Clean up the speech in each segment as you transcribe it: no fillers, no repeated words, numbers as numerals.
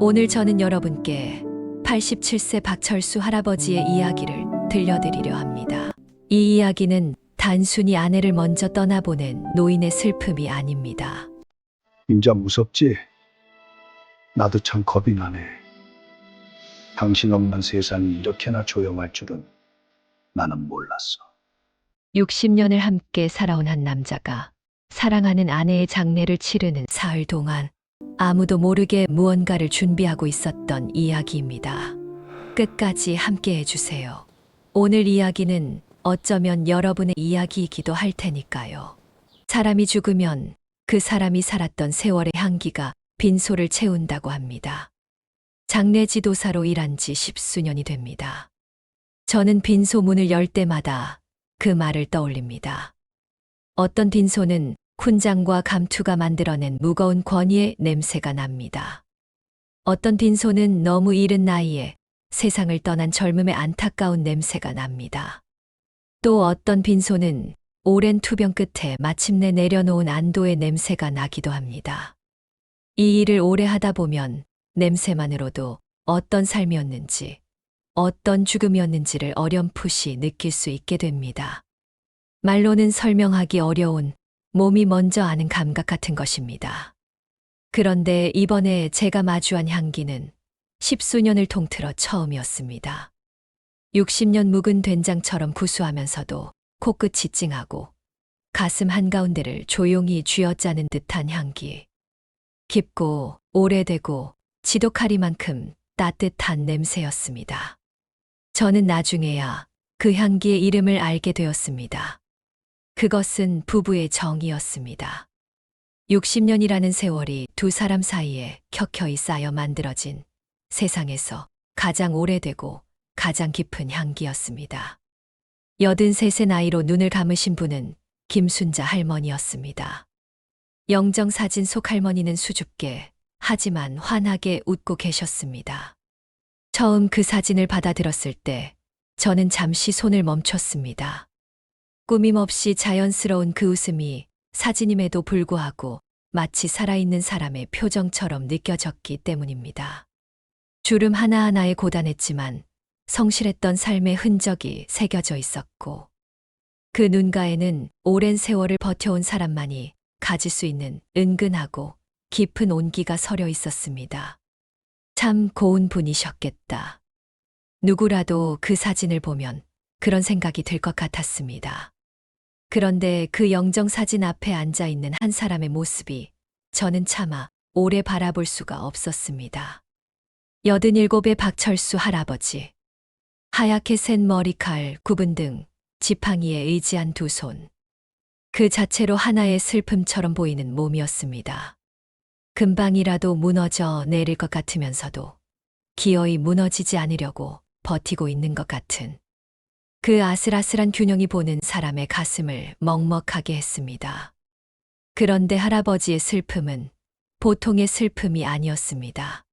오늘 저는 여러분께 87세 박철수 할아버지의 이야기를 들려드리려 합니다. 이 이야기는 단순히 아내를 먼저 떠나보낸 노인의 슬픔이 아닙니다. 인자 무섭지? 나도 참 겁이 나네. 당신 없는 세상이 이렇게나 조용할 줄은 나는 몰랐어. 60년을 함께 살아온 한 남자가 사랑하는 아내의 장례를 치르는 사흘 동안 아무도 모르게 무언가를 준비하고 있었던 이야기입니다. 끝까지 함께 해주세요. 오늘 이야기는 어쩌면 여러분의 이야기이기도 할 테니까요. 사람이 죽으면 그 사람이 살았던 세월의 향기가 빈소를 채운다고 합니다. 장례 지도사로 일한 지 10수년이 됩니다. 저는 빈소 문을 열 때마다 그 말을 떠올립니다. 어떤 빈소는 훈장과 감투가 만들어낸 무거운 권위의 냄새가 납니다. 어떤 빈소는 너무 이른 나이에 세상을 떠난 젊음의 안타까운 냄새가 납니다. 또 어떤 빈소는 오랜 투병 끝에 마침내 내려놓은 안도의 냄새가 나기도 합니다. 이 일을 오래 하다 보면 냄새만으로도 어떤 삶이었는지, 어떤 죽음이었는지를 어렴풋이 느낄 수 있게 됩니다. 말로는 설명하기 어려운 몸이 먼저 아는 감각 같은 것입니다. 그런데 이번에 제가 마주한 향기는 10수년을 통틀어 처음이었습니다. 60년 묵은 된장처럼 구수하면서도 코끝이 찡하고 가슴 한가운데를 조용히 쥐어짜는 듯한 향기. 깊고 오래되고 지독하리만큼 따뜻한 냄새였습니다. 저는 나중에야 그 향기의 이름을 알게 되었습니다. 그것은 부부의 정이었습니다. 60년이라는 세월이 두 사람 사이에 켜켜이 쌓여 만들어진 세상에서 가장 오래되고 가장 깊은 향기였습니다. 83세 나이로 눈을 감으신 분은 김순자 할머니였습니다. 영정사진 속 할머니는 수줍게 하지만 환하게 웃고 계셨습니다. 처음 그 사진을 받아들었을 때 저는 잠시 손을 멈췄습니다. 꾸밈없이 자연스러운 그 웃음이 사진임에도 불구하고 마치 살아있는 사람의 표정처럼 느껴졌기 때문입니다. 주름 하나하나에 고단했지만 성실했던 삶의 흔적이 새겨져 있었고 그 눈가에는 오랜 세월을 버텨온 사람만이 가질 수 있는 은근하고 깊은 온기가 서려 있었습니다. 참 고운 분이셨겠다. 누구라도 그 사진을 보면 그런 생각이 들 것 같았습니다. 그런데 그 영정사진 앞에 앉아있는 한 사람의 모습이 저는 차마 오래 바라볼 수가 없었습니다. 87의 박철수 할아버지. 하얗게 센 머리칼, 굽은 등, 지팡이에 의지한 두 손. 그 자체로 하나의 슬픔처럼 보이는 몸이었습니다. 금방이라도 무너져 내릴 것 같으면서도 기어이 무너지지 않으려고 버티고 있는 것 같은 그 아슬아슬한 균형이 보는 사람의 가슴을 먹먹하게 했습니다. 그런데 할아버지의 슬픔은 보통의 슬픔이 아니었습니다.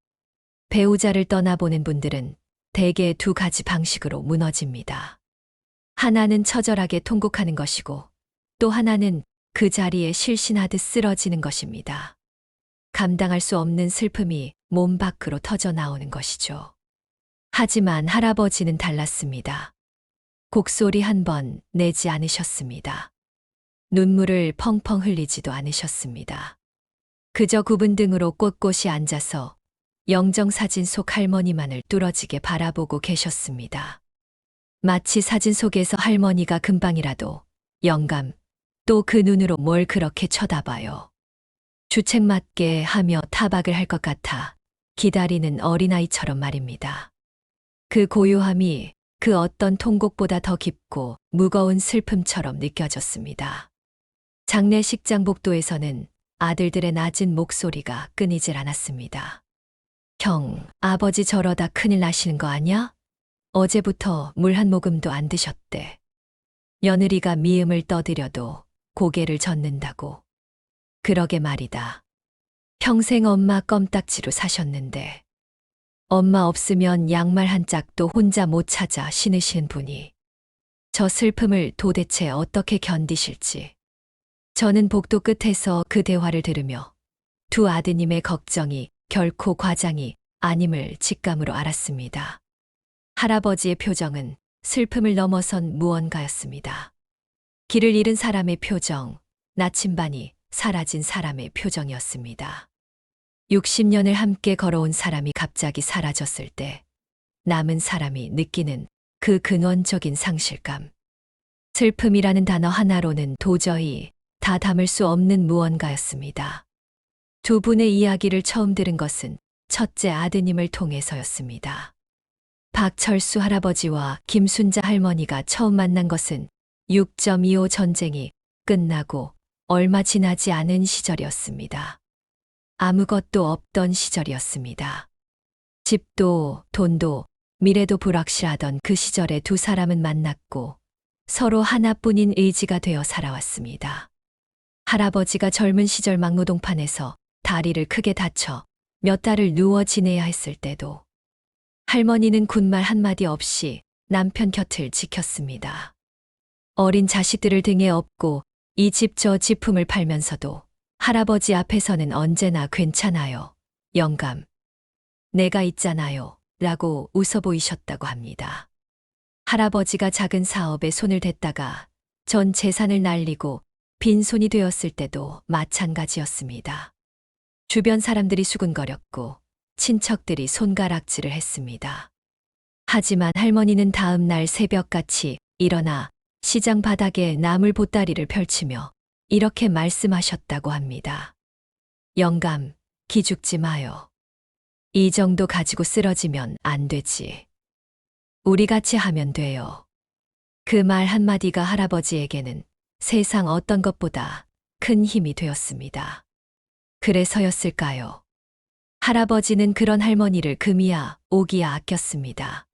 배우자를 떠나보낸 분들은 대개 두 가지 방식으로 무너집니다. 하나는 처절하게 통곡하는 것이고 또 하나는 그 자리에 실신하듯 쓰러지는 것입니다. 감당할 수 없는 슬픔이 몸 밖으로 터져 나오는 것이죠. 하지만 할아버지는 달랐습니다. 곡소리 한 번 내지 않으셨습니다. 눈물을 펑펑 흘리지도 않으셨습니다. 그저 굽은 등으로 꼿꼿이 앉아서 영정사진 속 할머니만을 뚫어지게 바라보고 계셨습니다. 마치 사진 속에서 할머니가 금방이라도 영감, 또 그 눈으로 뭘 그렇게 쳐다봐요. 주책맞게 하며 타박을 할 것 같아 기다리는 어린아이처럼 말입니다. 그 고요함이 그 어떤 통곡보다 더 깊고 무거운 슬픔처럼 느껴졌습니다. 장례식장 복도에서는 아들들의 낮은 목소리가 끊이질 않았습니다. 형, 아버지 저러다 큰일 나시는 거 아냐? 어제부터 물 한 모금도 안 드셨대. 며느리가 미음을 떠들여도 고개를 젓는다고. 그러게 말이다. 평생 엄마 껌딱지로 사셨는데 엄마 없으면 양말 한 짝도 혼자 못 찾아 신으시는 분이 저 슬픔을 도대체 어떻게 견디실지. 저는 복도 끝에서 그 대화를 들으며 두 아드님의 걱정이 결코 과장이 아님을 직감으로 알았습니다. 할아버지의 표정은 슬픔을 넘어선 무언가였습니다. 길을 잃은 사람의 표정, 나침반이 사라진 사람의 표정이었습니다. 60년을 함께 걸어온 사람이 갑자기 사라졌을 때 남은 사람이 느끼는 그 근원적인 상실감. 슬픔이라는 단어 하나로는 도저히 다 담을 수 없는 무언가였습니다. 두 분의 이야기를 처음 들은 것은 첫째 아드님을 통해서였습니다. 박철수 할아버지와 김순자 할머니가 처음 만난 것은 6.25 전쟁이 끝나고 얼마 지나지 않은 시절이었습니다. 아무것도 없던 시절이었습니다. 집도 돈도 미래도 불확실하던 그 시절에 두 사람은 만났고 서로 하나뿐인 의지가 되어 살아왔습니다. 할아버지가 젊은 시절 막노동판에서 다리를 크게 다쳐 몇 달을 누워 지내야 했을 때도 할머니는 군말 한마디 없이 남편 곁을 지켰습니다. 어린 자식들을 등에 업고 이 집 저 집 품을 팔면서도 할아버지 앞에서는 언제나 괜찮아요. 영감. 내가 있잖아요. 라고 웃어 보이셨다고 합니다. 할아버지가 작은 사업에 손을 댔다가 전 재산을 날리고 빈손이 되었을 때도 마찬가지였습니다. 주변 사람들이 수군거렸고 친척들이 손가락질을 했습니다. 하지만 할머니는 다음 날 새벽같이 일어나 시장 바닥에 나물 보따리를 펼치며 이렇게 말씀하셨다고 합니다. 영감, 기죽지 마요. 이 정도 가지고 쓰러지면 안 되지. 우리 같이 하면 돼요. 그 말 한마디가 할아버지에게는 세상 어떤 것보다 큰 힘이 되었습니다. 그래서였을까요? 할아버지는 그런 할머니를 금이야 오기야 아꼈습니다.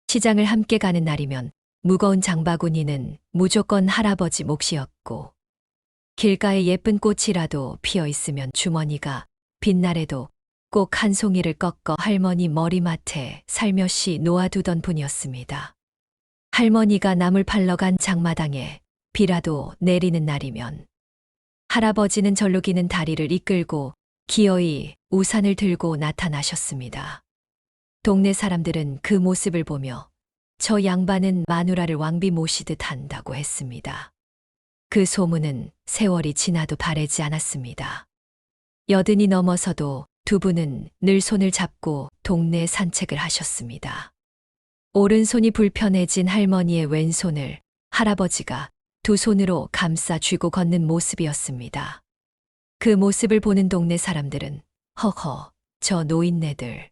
시장을 함께 가는 날이면 무거운 장바구니는 무조건 할아버지 몫이었고 길가에 예쁜 꽃이라도 피어 있으면 주머니가 빛날에도 꼭 한 송이를 꺾어 할머니 머리맡에 살며시 놓아두던 분이었습니다. 할머니가 나물 팔러 간 장마당에 비라도 내리는 날이면 할아버지는 절로 기는 다리를 이끌고 기어이 우산을 들고 나타나셨습니다. 동네 사람들은 그 모습을 보며 저 양반은 마누라를 왕비 모시듯 한다고 했습니다. 그 소문은 세월이 지나도 바래지 않았습니다. 80이 넘어서도 두 분은 늘 손을 잡고 동네 산책을 하셨습니다. 오른손이 불편해진 할머니의 왼손을 할아버지가 두 손으로 감싸 쥐고 걷는 모습이었습니다. 그 모습을 보는 동네 사람들은 허허, 저 노인네들.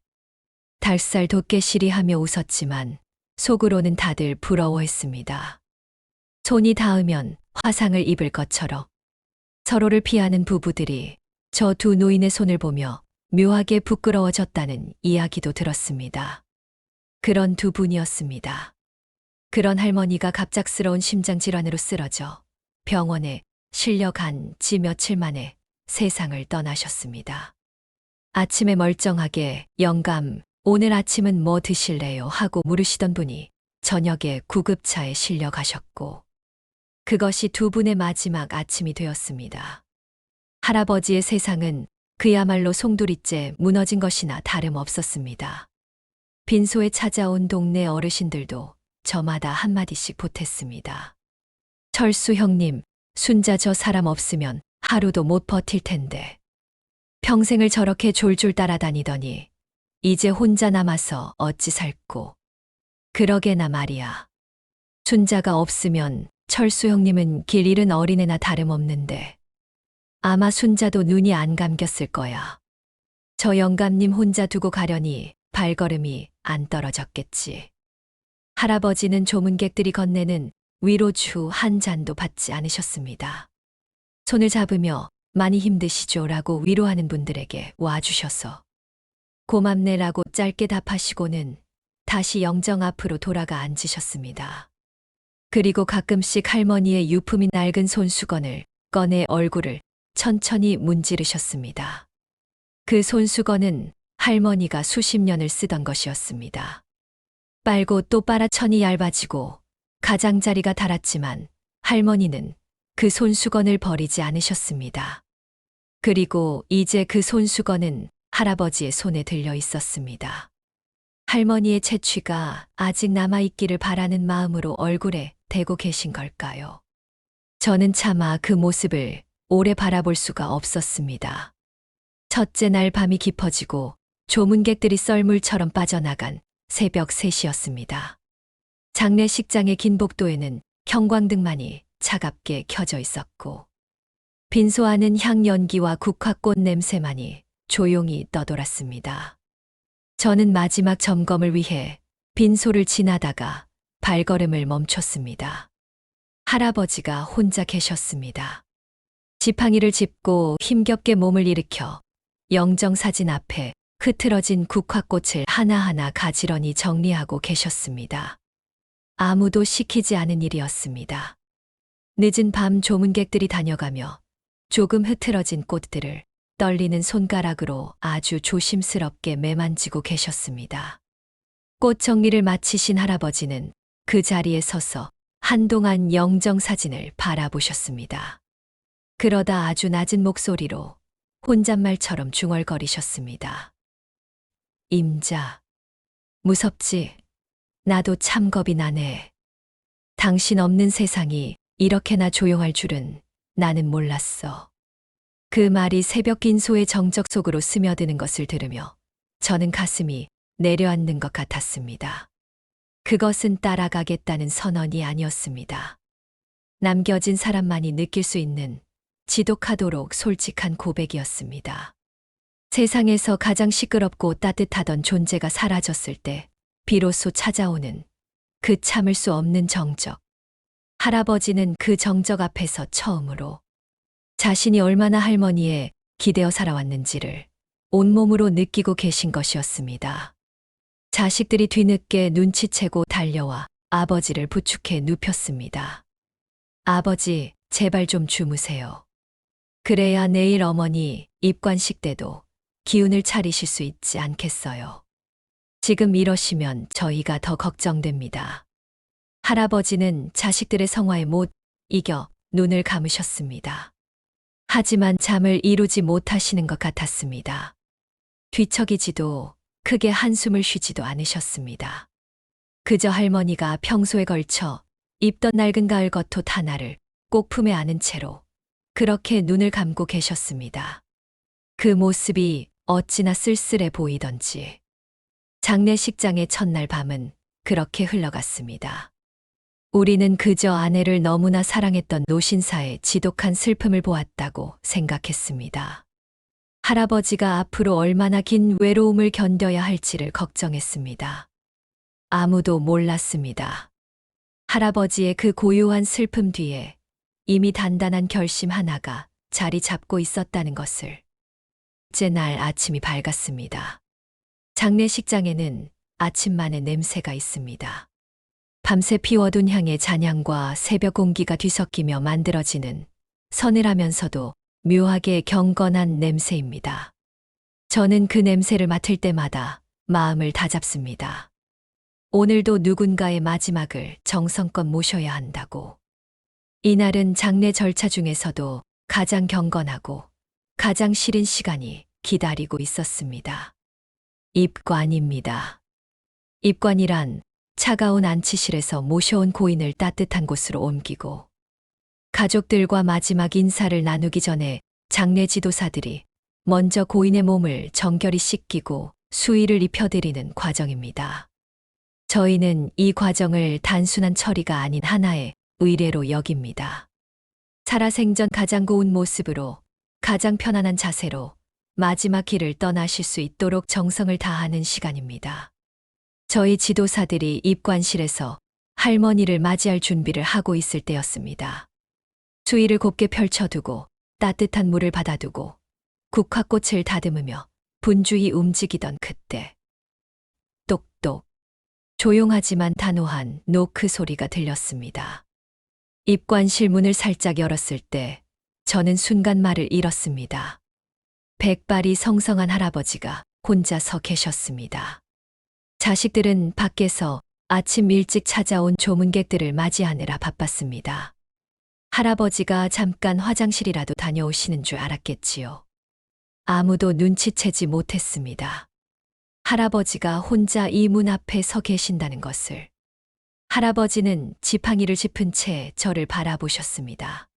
닭살 돋게 시리하며 웃었지만 속으로는 다들 부러워했습니다. 손이 닿으면 화상을 입을 것처럼 서로를 피하는 부부들이 저 두 노인의 손을 보며 묘하게 부끄러워졌다는 이야기도 들었습니다. 그런 두 분이었습니다. 그런 할머니가 갑작스러운 심장질환으로 쓰러져 병원에 실려간 지 며칠 만에 세상을 떠나셨습니다. 아침에 멀쩡하게 영감, 오늘 아침은 뭐 드실래요? 하고 물으시던 분이 저녁에 구급차에 실려 가셨고 그것이 두 분의 마지막 아침이 되었습니다. 할아버지의 세상은 그야말로 송두리째 무너진 것이나 다름없었습니다. 빈소에 찾아온 동네 어르신들도 저마다 한마디씩 보탰습니다. 철수 형님, 순자 저 사람 없으면 하루도 못 버틸 텐데. 평생을 저렇게 졸졸 따라다니더니 이제 혼자 남아서 어찌 살고. 그러게나 말이야. 순자가 없으면 철수 형님은 길 잃은 어린애나 다름없는데 아마 순자도 눈이 안 감겼을 거야. 저 영감님 혼자 두고 가려니 발걸음이 안 떨어졌겠지. 할아버지는 조문객들이 건네는 위로주 한 잔도 받지 않으셨습니다. 손을 잡으며 많이 힘드시죠라고 위로하는 분들에게 와주셔서 고맙네라고 짧게 답하시고는 다시 영정 앞으로 돌아가 앉으셨습니다. 그리고 가끔씩 할머니의 유품인 낡은 손수건을 꺼내 얼굴을 천천히 문지르셨습니다. 그 손수건은 할머니가 수십 년을 쓰던 것이었습니다. 빨고 또 빨아 천이 얇아지고 가장자리가 닳았지만 할머니는 그 손수건을 버리지 않으셨습니다. 그리고 이제 그 손수건은 할아버지의 손에 들려 있었습니다. 할머니의 채취가 아직 남아있기를 바라는 마음으로 얼굴에 대고 계신 걸까요? 저는 차마 그 모습을 오래 바라볼 수가 없었습니다. 첫째 날 밤이 깊어지고 조문객들이 썰물처럼 빠져나간 새벽 3시였습니다. 장례식장의 긴 복도에는 형광등만이 차갑게 켜져 있었고 빈소하는 향연기와 국화꽃 냄새만이 조용히 떠돌았습니다. 저는 마지막 점검을 위해 빈소를 지나다가 발걸음을 멈췄습니다. 할아버지가 혼자 계셨습니다. 지팡이를 짚고 힘겹게 몸을 일으켜 영정사진 앞에 흐트러진 국화꽃을 하나하나 가지런히 정리하고 계셨습니다. 아무도 시키지 않은 일이었습니다. 늦은 밤 조문객들이 다녀가며 조금 흐트러진 꽃들을 떨리는 손가락으로 아주 조심스럽게 매만지고 계셨습니다. 꽃 정리를 마치신 할아버지는 그 자리에 서서 한동안 영정사진을 바라보셨습니다. 그러다 아주 낮은 목소리로 혼잣말처럼 중얼거리셨습니다. 임자, 무섭지? 나도 참 겁이 나네. 당신 없는 세상이 이렇게나 조용할 줄은 나는 몰랐어. 그 말이 새벽 빈소의 정적 속으로 스며드는 것을 들으며 저는 가슴이 내려앉는 것 같았습니다. 그것은 따라가겠다는 선언이 아니었습니다. 남겨진 사람만이 느낄 수 있는 지독하도록 솔직한 고백이었습니다. 세상에서 가장 시끄럽고 따뜻하던 존재가 사라졌을 때 비로소 찾아오는 그 참을 수 없는 정적. 할아버지는 그 정적 앞에서 처음으로 자신이 얼마나 할머니에 기대어 살아왔는지를 온몸으로 느끼고 계신 것이었습니다. 자식들이 뒤늦게 눈치채고 달려와 아버지를 부축해 눕혔습니다. 아버지, 제발 좀 주무세요. 그래야 내일 어머니 입관식 때도 기운을 차리실 수 있지 않겠어요. 지금 이러시면 저희가 더 걱정됩니다. 할아버지는 자식들의 성화에 못 이겨 눈을 감으셨습니다. 하지만 잠을 이루지 못하시는 것 같았습니다. 뒤척이지도 크게 한숨을 쉬지도 않으셨습니다. 그저 할머니가 평소에 걸쳐 입던 낡은 가을 겉옷 하나를 꼭 품에 안은 채로 그렇게 눈을 감고 계셨습니다. 그 모습이 어찌나 쓸쓸해 보이던지. 장례식장의 첫날 밤은 그렇게 흘러갔습니다. 우리는 그저 아내를 너무나 사랑했던 노신사의 지독한 슬픔을 보았다고 생각했습니다. 할아버지가 앞으로 얼마나 긴 외로움을 견뎌야 할지를 걱정했습니다. 아무도 몰랐습니다. 할아버지의 그 고요한 슬픔 뒤에 이미 단단한 결심 하나가 자리 잡고 있었다는 것을. 둘째 날 아침이 밝았습니다. 장례식장에는 아침만의 냄새가 있습니다. 밤새 피워둔 향의 잔향과 새벽 공기가 뒤섞이며 만들어지는 서늘하면서도 묘하게 경건한 냄새입니다. 저는 그 냄새를 맡을 때마다 마음을 다잡습니다. 오늘도 누군가의 마지막을 정성껏 모셔야 한다고. 이날은 장례 절차 중에서도 가장 경건하고 가장 시린 시간이 기다리고 있었습니다. 입관입니다. 입관이란 차가운 안치실에서 모셔온 고인을 따뜻한 곳으로 옮기고 가족들과 마지막 인사를 나누기 전에 장례 지도사들이 먼저 고인의 몸을 정결히 씻기고 수의를 입혀드리는 과정입니다. 저희는 이 과정을 단순한 처리가 아닌 하나의 의례로 여깁니다. 살아생전 가장 고운 모습으로 가장 편안한 자세로 마지막 길을 떠나실 수 있도록 정성을 다하는 시간입니다. 저희 지도사들이 입관실에서 할머니를 맞이할 준비를 하고 있을 때였습니다. 수의를 곱게 펼쳐두고 따뜻한 물을 받아두고 국화꽃을 다듬으며 분주히 움직이던 그때 똑똑 조용하지만 단호한 노크 소리가 들렸습니다. 입관실 문을 살짝 열었을 때 저는 순간 말을 잃었습니다. 백발이 성성한 할아버지가 혼자 서 계셨습니다. 자식들은 밖에서 아침 일찍 찾아온 조문객들을 맞이하느라 바빴습니다. 할아버지가 잠깐 화장실이라도 다녀오시는 줄 알았겠지요. 아무도 눈치채지 못했습니다. 할아버지가 혼자 이 문 앞에 서 계신다는 것을. 할아버지는 지팡이를 짚은 채 저를 바라보셨습니다.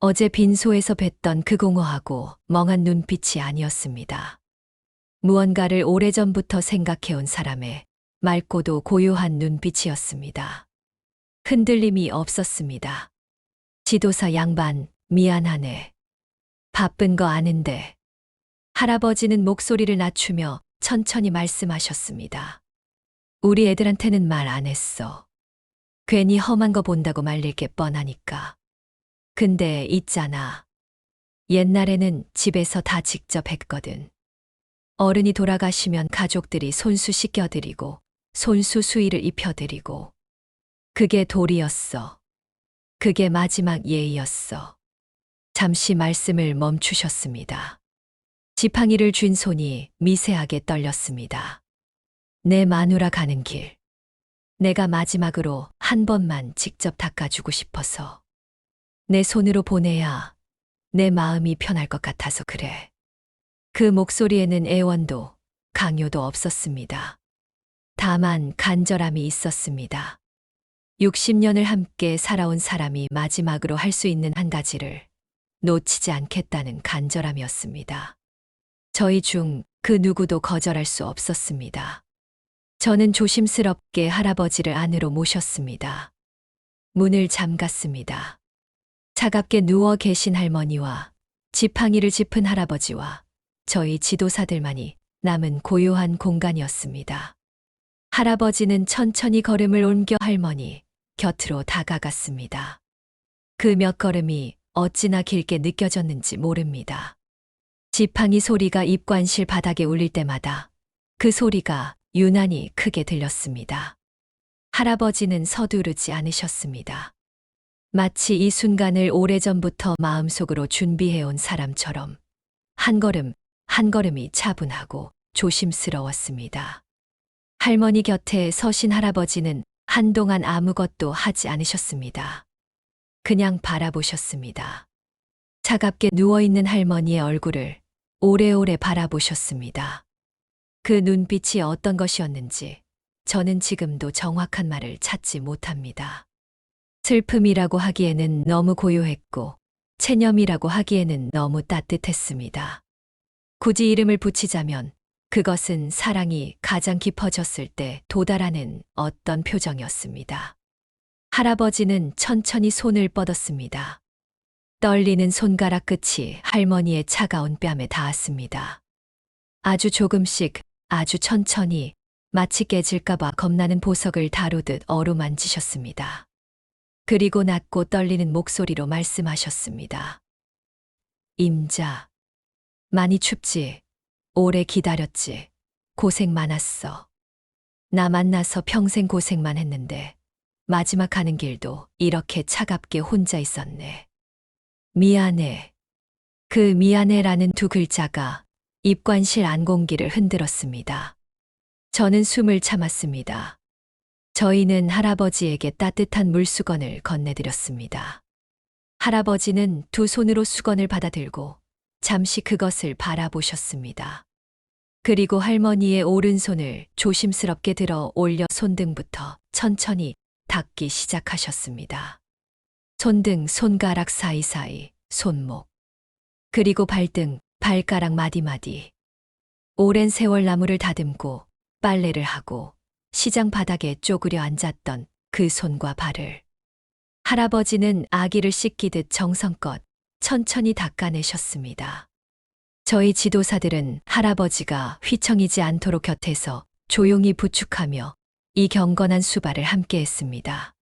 어제 빈소에서 뵀던 그 공허하고 멍한 눈빛이 아니었습니다. 무언가를 오래전부터 생각해온 사람의 맑고도 고요한 눈빛이었습니다. 흔들림이 없었습니다. 지도사 양반, 미안하네. 바쁜 거 아는데. 할아버지는 목소리를 낮추며 천천히 말씀하셨습니다. 우리 애들한테는 말 안 했어. 괜히 험한 거 본다고 말릴 게 뻔하니까. 근데 있잖아. 옛날에는 집에서 다 직접 했거든. 어른이 돌아가시면 가족들이 손수 씻겨드리고 손수 수의를 입혀드리고. 그게 도리였어. 그게 마지막 예의였어. 잠시 말씀을 멈추셨습니다. 지팡이를 쥔 손이 미세하게 떨렸습니다. 내 마누라 가는 길. 내가 마지막으로 한 번만 직접 닦아주고 싶어서. 내 손으로 보내야 내 마음이 편할 것 같아서 그래. 그 목소리에는 애원도 강요도 없었습니다. 다만 간절함이 있었습니다. 60년을 함께 살아온 사람이 마지막으로 할 수 있는 한 가지를 놓치지 않겠다는 간절함이었습니다. 저희 중 그 누구도 거절할 수 없었습니다. 저는 조심스럽게 할아버지를 안으로 모셨습니다. 문을 잠갔습니다. 차갑게 누워 계신 할머니와 지팡이를 짚은 할아버지와 저희 지도사들만이 남은 고요한 공간이었습니다. 할아버지는 천천히 걸음을 옮겨 할머니 곁으로 다가갔습니다. 그 몇 걸음이 어찌나 길게 느껴졌는지 모릅니다. 지팡이 소리가 입관실 바닥에 울릴 때마다 그 소리가 유난히 크게 들렸습니다. 할아버지는 서두르지 않으셨습니다. 마치 이 순간을 오래전부터 마음속으로 준비해온 사람처럼 한 걸음 한 걸음이 차분하고 조심스러웠습니다. 할머니 곁에 서신 할아버지는 한동안 아무것도 하지 않으셨습니다. 그냥 바라보셨습니다. 차갑게 누워있는 할머니의 얼굴을 오래오래 바라보셨습니다. 그 눈빛이 어떤 것이었는지 저는 지금도 정확한 말을 찾지 못합니다. 슬픔이라고 하기에는 너무 고요했고 체념이라고 하기에는 너무 따뜻했습니다. 굳이 이름을 붙이자면 그것은 사랑이 가장 깊어졌을 때 도달하는 어떤 표정이었습니다. 할아버지는 천천히 손을 뻗었습니다. 떨리는 손가락 끝이 할머니의 차가운 뺨에 닿았습니다. 아주 조금씩, 아주 천천히, 마치 깨질까봐 겁나는 보석을 다루듯 어루만지셨습니다. 그리고 낮고 떨리는 목소리로 말씀하셨습니다. 임자, 많이 춥지? 오래 기다렸지? 고생 많았어. 나 만나서 평생 고생만 했는데 마지막 가는 길도 이렇게 차갑게 혼자 있었네. 미안해. 그 미안해라는 두 글자가 입관실 안공기를 흔들었습니다. 저는 숨을 참았습니다. 저희는 할아버지에게 따뜻한 물수건을 건네드렸습니다. 할아버지는 두 손으로 수건을 받아들고 잠시 그것을 바라보셨습니다. 그리고 할머니의 오른손을 조심스럽게 들어 올려 손등부터 천천히 닦기 시작하셨습니다. 손등, 손가락 사이사이, 손목. 그리고 발등, 발가락 마디마디. 오랜 세월 나무를 다듬고 빨래를 하고 시장 바닥에 쪼그려 앉았던 그 손과 발을 할아버지는 아기를 씻기듯 정성껏 천천히 닦아내셨습니다. 저희 지도사들은 할아버지가 휘청이지 않도록 곁에서 조용히 부축하며 이 경건한 수발을 함께했습니다.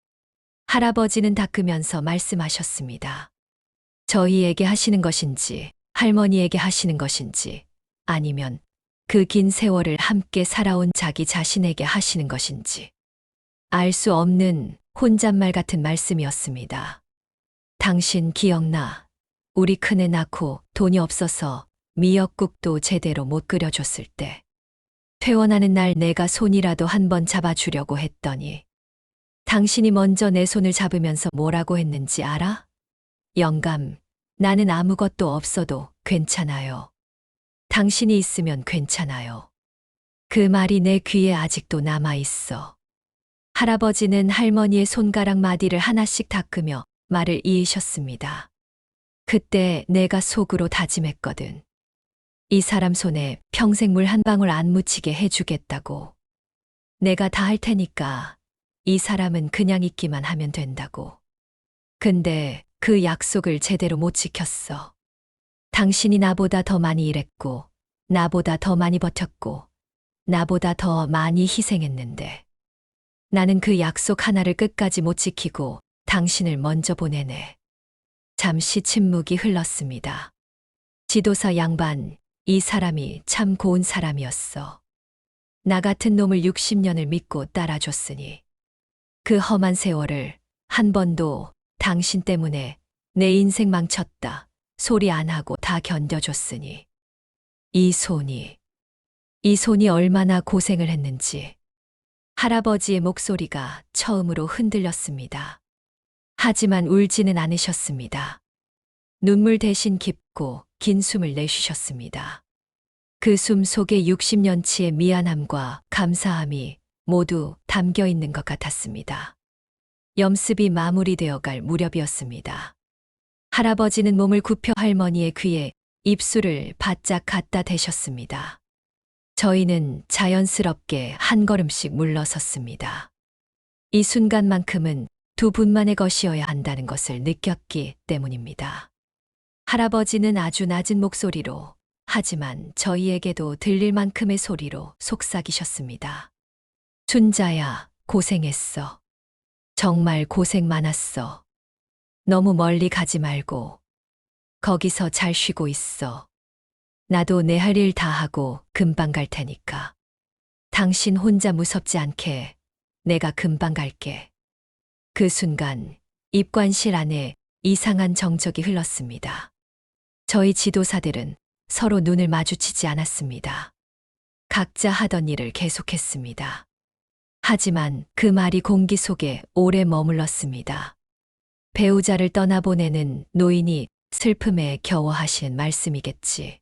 할아버지는 닦으면서 말씀하셨습니다. 저희에게 하시는 것인지 할머니에게 하시는 것인지 아니면 그 긴 세월을 함께 살아온 자기 자신에게 하시는 것인지 알 수 없는 혼잣말 같은 말씀이었습니다. 당신 기억나? 우리 큰애 낳고 돈이 없어서 미역국도 제대로 못 끓여줬을 때 퇴원하는 날 내가 손이라도 한번 잡아주려고 했더니 당신이 먼저 내 손을 잡으면서 뭐라고 했는지 알아? 영감, 나는 아무것도 없어도 괜찮아요. 당신이 있으면 괜찮아요. 그 말이 내 귀에 아직도 남아 있어. 할아버지는 할머니의 손가락 마디를 하나씩 닦으며 말을 이으셨습니다. 그때 내가 속으로 다짐했거든. 이 사람 손에 평생 물 한 방울 안 묻히게 해주겠다고. 내가 다 할 테니까 이 사람은 그냥 있기만 하면 된다고. 근데 그 약속을 제대로 못 지켰어. 당신이 나보다 더 많이 일했고, 나보다 더 많이 버텼고, 나보다 더 많이 희생했는데. 나는 그 약속 하나를 끝까지 못 지키고 당신을 먼저 보내네. 잠시 침묵이 흘렀습니다. 지도사 양반, 이 사람이 참 고운 사람이었어. 나 같은 놈을 60년을 믿고 따라줬으니. 그 험한 세월을 한 번도 당신 때문에 내 인생 망쳤다 소리 안 하고 다 견뎌줬으니. 이 손이 얼마나 고생을 했는지. 할아버지의 목소리가 처음으로 흔들렸습니다. 하지만 울지는 않으셨습니다. 눈물 대신 깊고 긴 숨을 내쉬셨습니다. 그 숨 속에 60년치의 미안함과 감사함이 모두 담겨 있는 것 같았습니다. 염습이 마무리되어 갈 무렵이었습니다. 할아버지는 몸을 굽혀 할머니의 귀에 입술을 바짝 갖다 대셨습니다. 저희는 자연스럽게 한 걸음씩 물러섰습니다. 이 순간만큼은 두 분만의 것이어야 한다는 것을 느꼈기 때문입니다. 할아버지는 아주 낮은 목소리로, 하지만 저희에게도 들릴 만큼의 소리로 속삭이셨습니다. 순자야, 고생했어. 정말 고생 많았어. 너무 멀리 가지 말고 거기서 잘 쉬고 있어. 나도 내 할 일 다 하고 금방 갈 테니까. 당신 혼자 무섭지 않게 내가 금방 갈게. 그 순간 입관실 안에 이상한 정적이 흘렀습니다. 저희 지도사들은 서로 눈을 마주치지 않았습니다. 각자 하던 일을 계속했습니다. 하지만 그 말이 공기 속에 오래 머물렀습니다. 배우자를 떠나보내는 노인이 슬픔에 겨워하시는 말씀이겠지.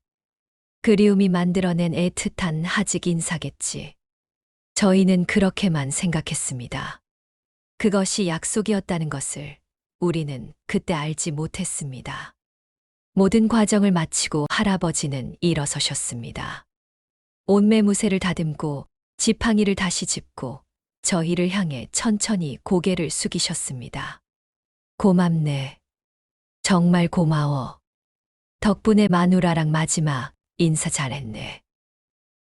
그리움이 만들어낸 애틋한 하직 인사겠지. 저희는 그렇게만 생각했습니다. 그것이 약속이었다는 것을 우리는 그때 알지 못했습니다. 모든 과정을 마치고 할아버지는 일어서셨습니다. 옷매무새를 다듬고 지팡이를 다시 짚고 저희를 향해 천천히 고개를 숙이셨습니다. 고맙네. 정말 고마워. 덕분에 마누라랑 마지막 인사 잘했네.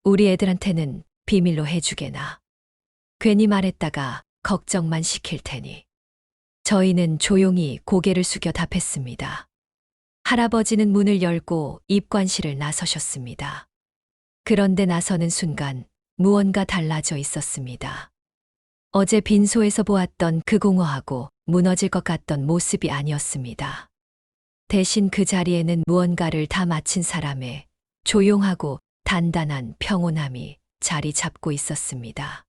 우리 애들한테는 비밀로 해주게나. 괜히 말했다가 걱정만 시킬 테니. 저희는 조용히 고개를 숙여 답했습니다. 할아버지는 문을 열고 입관실을 나서셨습니다. 그런데 나서는 순간 무언가 달라져 있었습니다. 어제 빈소에서 보았던 그 공허하고 무너질 것 같던 모습이 아니었습니다. 대신 그 자리에는 무언가를 다 마친 사람의 조용하고 단단한 평온함이 자리 잡고 있었습니다.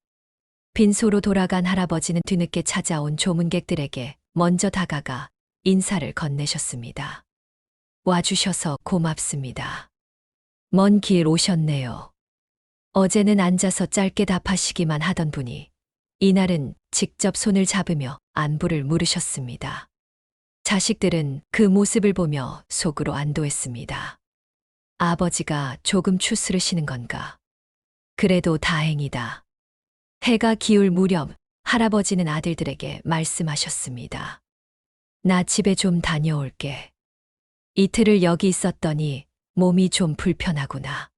빈소로 돌아간 할아버지는 뒤늦게 찾아온 조문객들에게 먼저 다가가 인사를 건네셨습니다. 와주셔서 고맙습니다. 먼 길 오셨네요. 어제는 앉아서 짧게 답하시기만 하던 분이 이날은 직접 손을 잡으며 안부를 물으셨습니다. 자식들은 그 모습을 보며 속으로 안도했습니다. 아버지가 조금 추스르시는 건가? 그래도 다행이다. 해가 기울 무렵 할아버지는 아들들에게 말씀하셨습니다. 나 집에 좀 다녀올게. 이틀을 여기 있었더니 몸이 좀 불편하구나.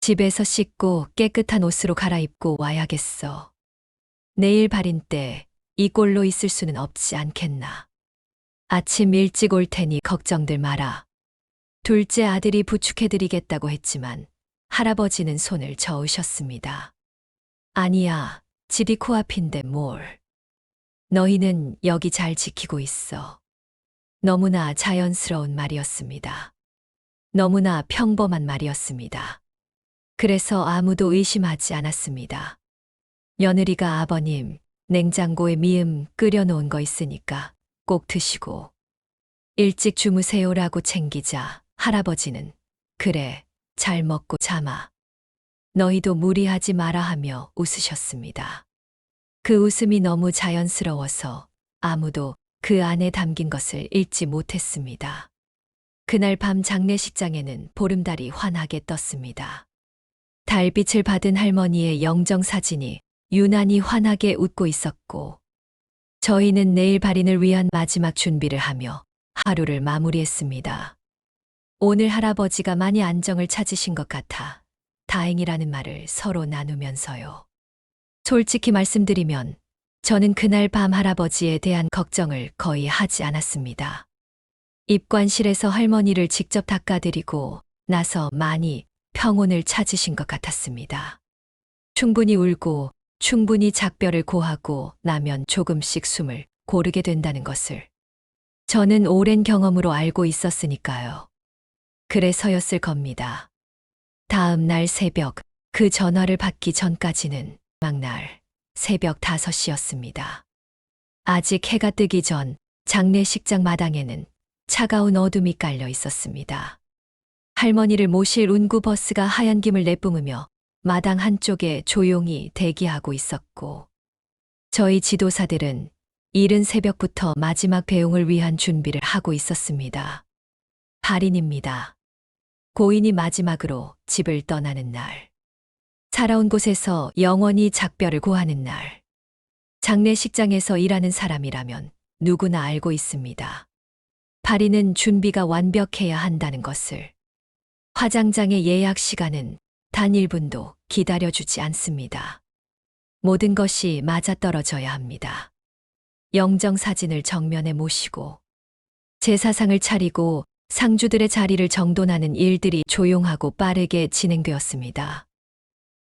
집에서 씻고 깨끗한 옷으로 갈아입고 와야겠어. 내일 발인 때 이 꼴로 있을 수는 없지 않겠나. 아침 일찍 올 테니 걱정들 마라. 둘째 아들이 부축해드리겠다고 했지만 할아버지는 손을 저으셨습니다. 아니야, 집이 코앞인데 뭘. 너희는 여기 잘 지키고 있어. 너무나 자연스러운 말이었습니다. 너무나 평범한 말이었습니다. 그래서 아무도 의심하지 않았습니다. 며느리가 아버님, 냉장고에 미음 끓여놓은 거 있으니까 꼭 드시고 일찍 주무세요라고 챙기자 할아버지는 그래, 잘 먹고 자마. 너희도 무리하지 마라 하며 웃으셨습니다. 그 웃음이 너무 자연스러워서 아무도 그 안에 담긴 것을 읽지 못했습니다. 그날 밤 장례식장에는 보름달이 환하게 떴습니다. 달빛을 받은 할머니의 영정 사진이 유난히 환하게 웃고 있었고, 저희는 내일 발인을 위한 마지막 준비를 하며 하루를 마무리했습니다. 오늘 할아버지가 많이 안정을 찾으신 것 같아 다행이라는 말을 서로 나누면서요. 솔직히 말씀드리면 저는 그날 밤 할아버지에 대한 걱정을 거의 하지 않았습니다. 입관실에서 할머니를 직접 닦아드리고 나서 많이 평온을 찾으신 것 같았습니다. 충분히 울고 충분히 작별을 고하고 나면 조금씩 숨을 고르게 된다는 것을 저는 오랜 경험으로 알고 있었으니까요. 그래서였을 겁니다. 다음 날 새벽, 그 전화를 받기 전까지는 막날 새벽 5시였습니다. 아직 해가 뜨기 전 장례식장 마당에는 차가운 어둠이 깔려 있었습니다. 할머니를 모실 운구 버스가 하얀 김을 내뿜으며 마당 한쪽에 조용히 대기하고 있었고, 저희 지도사들은 이른 새벽부터 마지막 배웅을 위한 준비를 하고 있었습니다. 발인입니다. 고인이 마지막으로 집을 떠나는 날. 살아온 곳에서 영원히 작별을 고하는 날. 장례식장에서 일하는 사람이라면 누구나 알고 있습니다. 발인은 준비가 완벽해야 한다는 것을. 화장장의 예약 시간은 단 1분도 기다려주지 않습니다. 모든 것이 맞아떨어져야 합니다. 영정사진을 정면에 모시고 제사상을 차리고 상주들의 자리를 정돈하는 일들이 조용하고 빠르게 진행되었습니다.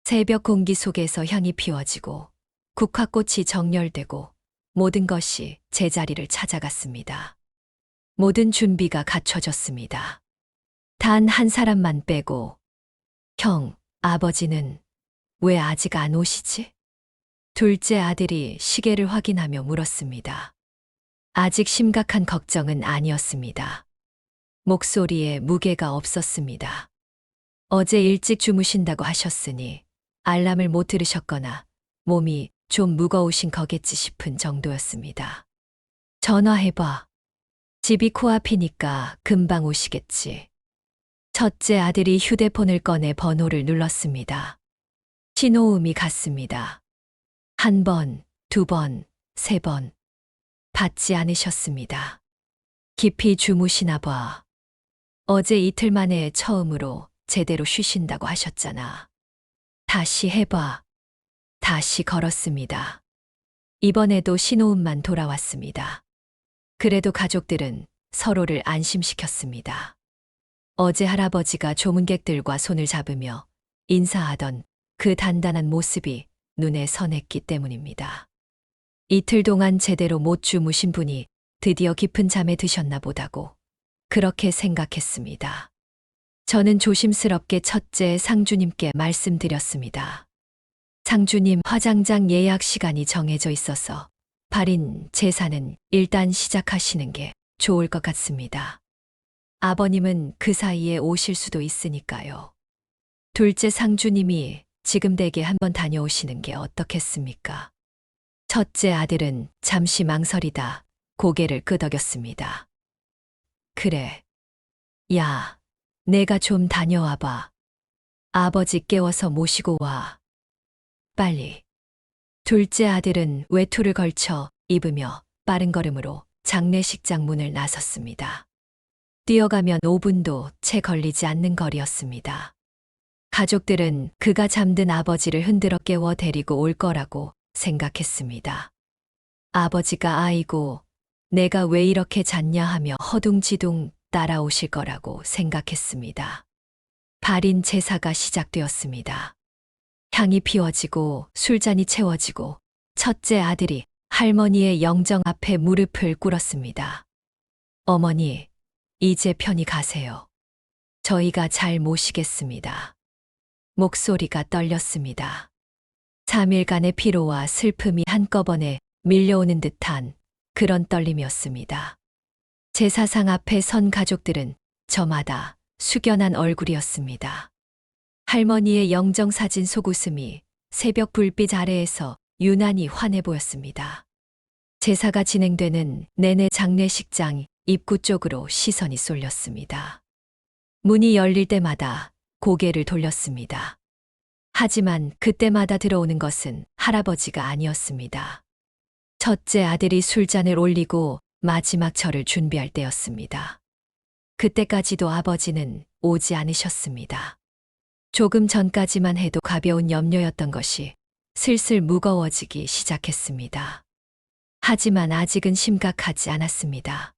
새벽 공기 속에서 향이 피워지고 국화꽃이 정렬되고 모든 것이 제자리를 찾아갔습니다. 모든 준비가 갖춰졌습니다. 단 한 사람만 빼고, 형, 아버지는 왜 아직 안 오시지? 둘째 아들이 시계를 확인하며 물었습니다. 아직 심각한 걱정은 아니었습니다. 목소리에 무게가 없었습니다. 어제 일찍 주무신다고 하셨으니 알람을 못 들으셨거나 몸이 좀 무거우신 거겠지 싶은 정도였습니다. 전화해봐. 집이 코앞이니까 금방 오시겠지. 첫째 아들이 휴대폰을 꺼내 번호를 눌렀습니다. 신호음이 갔습니다. 1번, 2번, 3번. 받지 않으셨습니다. 깊이 주무시나 봐. 어제 이틀 만에 처음으로 제대로 쉬신다고 하셨잖아. 다시 해봐. 다시 걸었습니다. 이번에도 신호음만 돌아왔습니다. 그래도 가족들은 서로를 안심시켰습니다. 어제 할아버지가 조문객들과 손을 잡으며 인사하던 그 단단한 모습이 눈에 선했기 때문입니다. 이틀 동안 제대로 못 주무신 분이 드디어 깊은 잠에 드셨나 보다고 그렇게 생각했습니다. 저는 조심스럽게 첫째 상주님께 말씀드렸습니다. 상주님, 화장장 예약 시간이 정해져 있어서 발인 제사는 일단 시작하시는 게 좋을 것 같습니다. 아버님은 그 사이에 오실 수도 있으니까요. 둘째 상주님이 지금 댁에 한번 다녀오시는 게 어떻겠습니까? 첫째 아들은 잠시 망설이다 고개를 끄덕였습니다. 그래. 야, 내가 좀 다녀와 봐. 아버지 깨워서 모시고 와. 빨리. 둘째 아들은 외투를 걸쳐 입으며 빠른 걸음으로 장례식장 문을 나섰습니다. 뛰어가면 5분도 채 걸리지 않는 거리였습니다. 가족들은 그가 잠든 아버지를 흔들어 깨워 데리고 올 거라고 생각했습니다. 아버지가 아이고, 내가 왜 이렇게 잤냐 하며 허둥지둥 따라오실 거라고 생각했습니다. 발인 제사가 시작되었습니다. 향이 피워지고 술잔이 채워지고 첫째 아들이 할머니의 영정 앞에 무릎을 꿇었습니다. 어머니, 이제 편히 가세요. 저희가 잘 모시겠습니다. 목소리가 떨렸습니다. 3일간의 피로와 슬픔이 한꺼번에 밀려오는 듯한 그런 떨림이었습니다. 제사상 앞에 선 가족들은 저마다 숙연한 얼굴이었습니다. 할머니의 영정사진 속웃음이 새벽 불빛 아래에서 유난히 환해 보였습니다. 제사가 진행되는 내내 장례식장 입구 쪽으로 시선이 쏠렸습니다. 문이 열릴 때마다 고개를 돌렸습니다. 하지만 그때마다 들어오는 것은 할아버지가 아니었습니다. 첫째 아들이 술잔을 올리고 마지막 절을 준비할 때였습니다. 그때까지도 아버지는 오지 않으셨습니다. 조금 전까지만 해도 가벼운 염려였던 것이 슬슬 무거워지기 시작했습니다. 하지만 아직은 심각하지 않았습니다.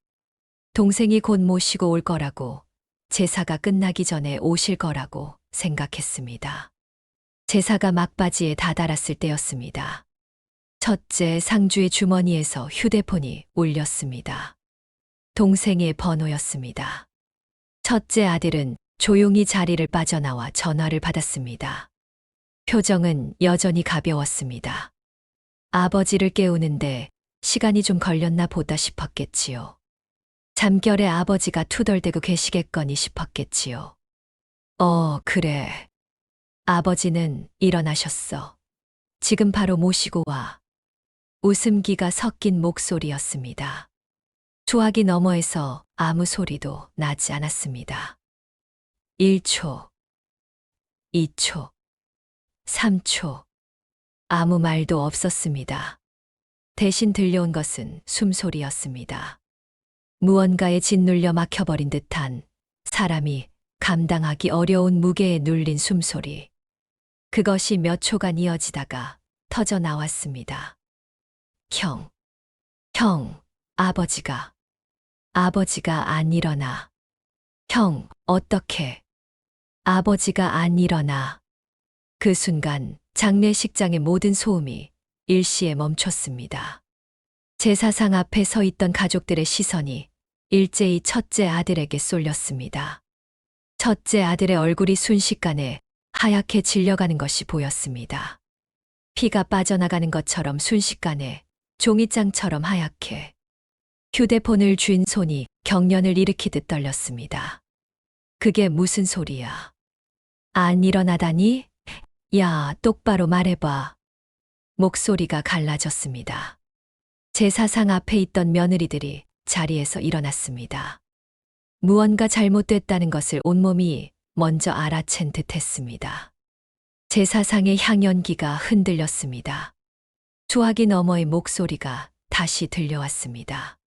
동생이 곧 모시고 올 거라고, 제사가 끝나기 전에 오실 거라고 생각했습니다. 제사가 막바지에 다다랐을 때였습니다. 첫째 상주의 주머니에서 휴대폰이 울렸습니다. 동생의 번호였습니다. 첫째 아들은 조용히 자리를 빠져나와 전화를 받았습니다. 표정은 여전히 가벼웠습니다. 아버지를 깨우는데 시간이 좀 걸렸나 보다 싶었겠지요. 잠결에 아버지가 투덜대고 계시겠거니 싶었겠지요. 그래. 아버지는 일어나셨어. 지금 바로 모시고 와. 웃음기가 섞인 목소리였습니다. 수화기 너머에서 아무 소리도 나지 않았습니다. 1초, 2초, 3초. 아무 말도 없었습니다. 대신 들려온 것은 숨소리였습니다. 무언가에 짓눌려 막혀버린 듯한 사람이 감당하기 어려운 무게에 눌린 숨소리. 그것이 몇 초간 이어지다가 터져 나왔습니다. 형, 아버지가 안 일어나. 형, 어떻게? 아버지가 안 일어나. 그 순간 장례식장의 모든 소음이 일시에 멈췄습니다. 제사상 앞에 서 있던 가족들의 시선이 일제히 첫째 아들에게 쏠렸습니다. 첫째 아들의 얼굴이 순식간에 하얗게 질려가는 것이 보였습니다. 피가 빠져나가는 것처럼 순식간에 종이장처럼 하얗게. 휴대폰을 쥔 손이 경련을 일으키듯 떨렸습니다. 그게 무슨 소리야? 안 일어나다니? 야, 똑바로 말해봐. 목소리가 갈라졌습니다. 제사상 앞에 있던 며느리들이 자리에서 일어났습니다. 무언가 잘못됐다는 것을 온몸이 먼저 알아챈 듯 했습니다. 제사상의 향연기가 흔들렸습니다. 수화기 너머의 목소리가 다시 들려왔습니다.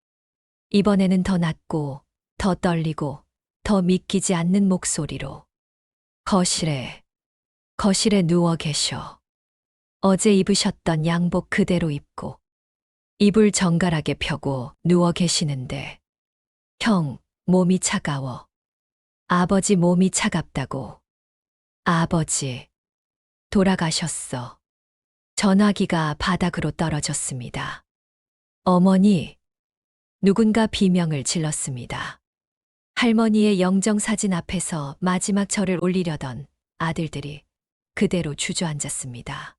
이번에는 더 낮고, 더 떨리고, 더 믿기지 않는 목소리로. 거실에 누워 계셔. 어제 입으셨던 양복 그대로 입고, 이불 정갈하게 펴고 누워 계시는데, 형, 몸이 차가워. 아버지 몸이 차갑다고. 아버지, 돌아가셨어. 전화기가 바닥으로 떨어졌습니다. 어머니, 누군가 비명을 질렀습니다. 할머니의 영정사진 앞에서 마지막 절을 올리려던 아들들이 그대로 주저앉았습니다.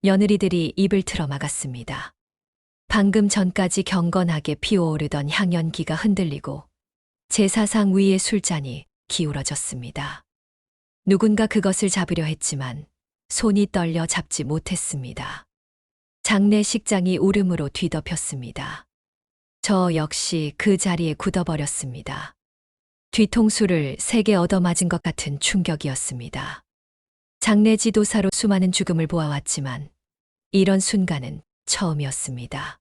며느리들이 입을 틀어 막았습니다. 방금 전까지 경건하게 피어오르던 향연기가 흔들리고 제사상 위의 술잔이 기울어졌습니다. 누군가 그것을 잡으려 했지만 손이 떨려 잡지 못했습니다. 장례식장이 울음으로 뒤덮였습니다. 저 역시 그 자리에 굳어버렸습니다. 뒤통수를 세게 얻어맞은 것 같은 충격이었습니다. 장례 지도사로 수많은 죽음을 보아왔지만 이런 순간은 처음이었습니다.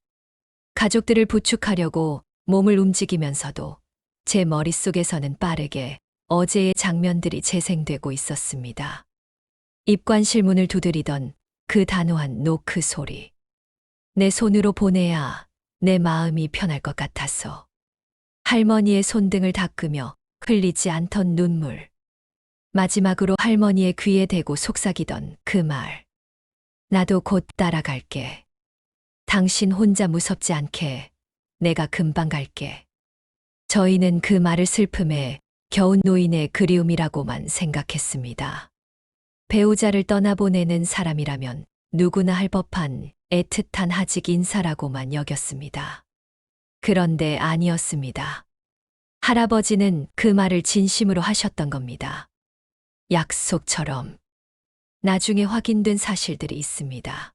가족들을 부축하려고 몸을 움직이면서도 제 머릿속에서는 빠르게 어제의 장면들이 재생되고 있었습니다. 입관실 문을 두드리던 그 단호한 노크 소리. 내 손으로 보내야 내 마음이 편할 것 같아서. 할머니의 손등을 닦으며 흘리지 않던 눈물. 마지막으로 할머니의 귀에 대고 속삭이던 그 말. 나도 곧 따라갈게. 당신 혼자 무섭지 않게 내가 금방 갈게. 저희는 그 말을 슬픔에 겨운 노인의 그리움이라고만 생각했습니다. 배우자를 떠나보내는 사람이라면 누구나 할 법한 애틋한 하직 인사라고만 여겼습니다. 그런데 아니었습니다. 할아버지는 그 말을 진심으로 하셨던 겁니다. 약속처럼. 나중에 확인된 사실들이 있습니다.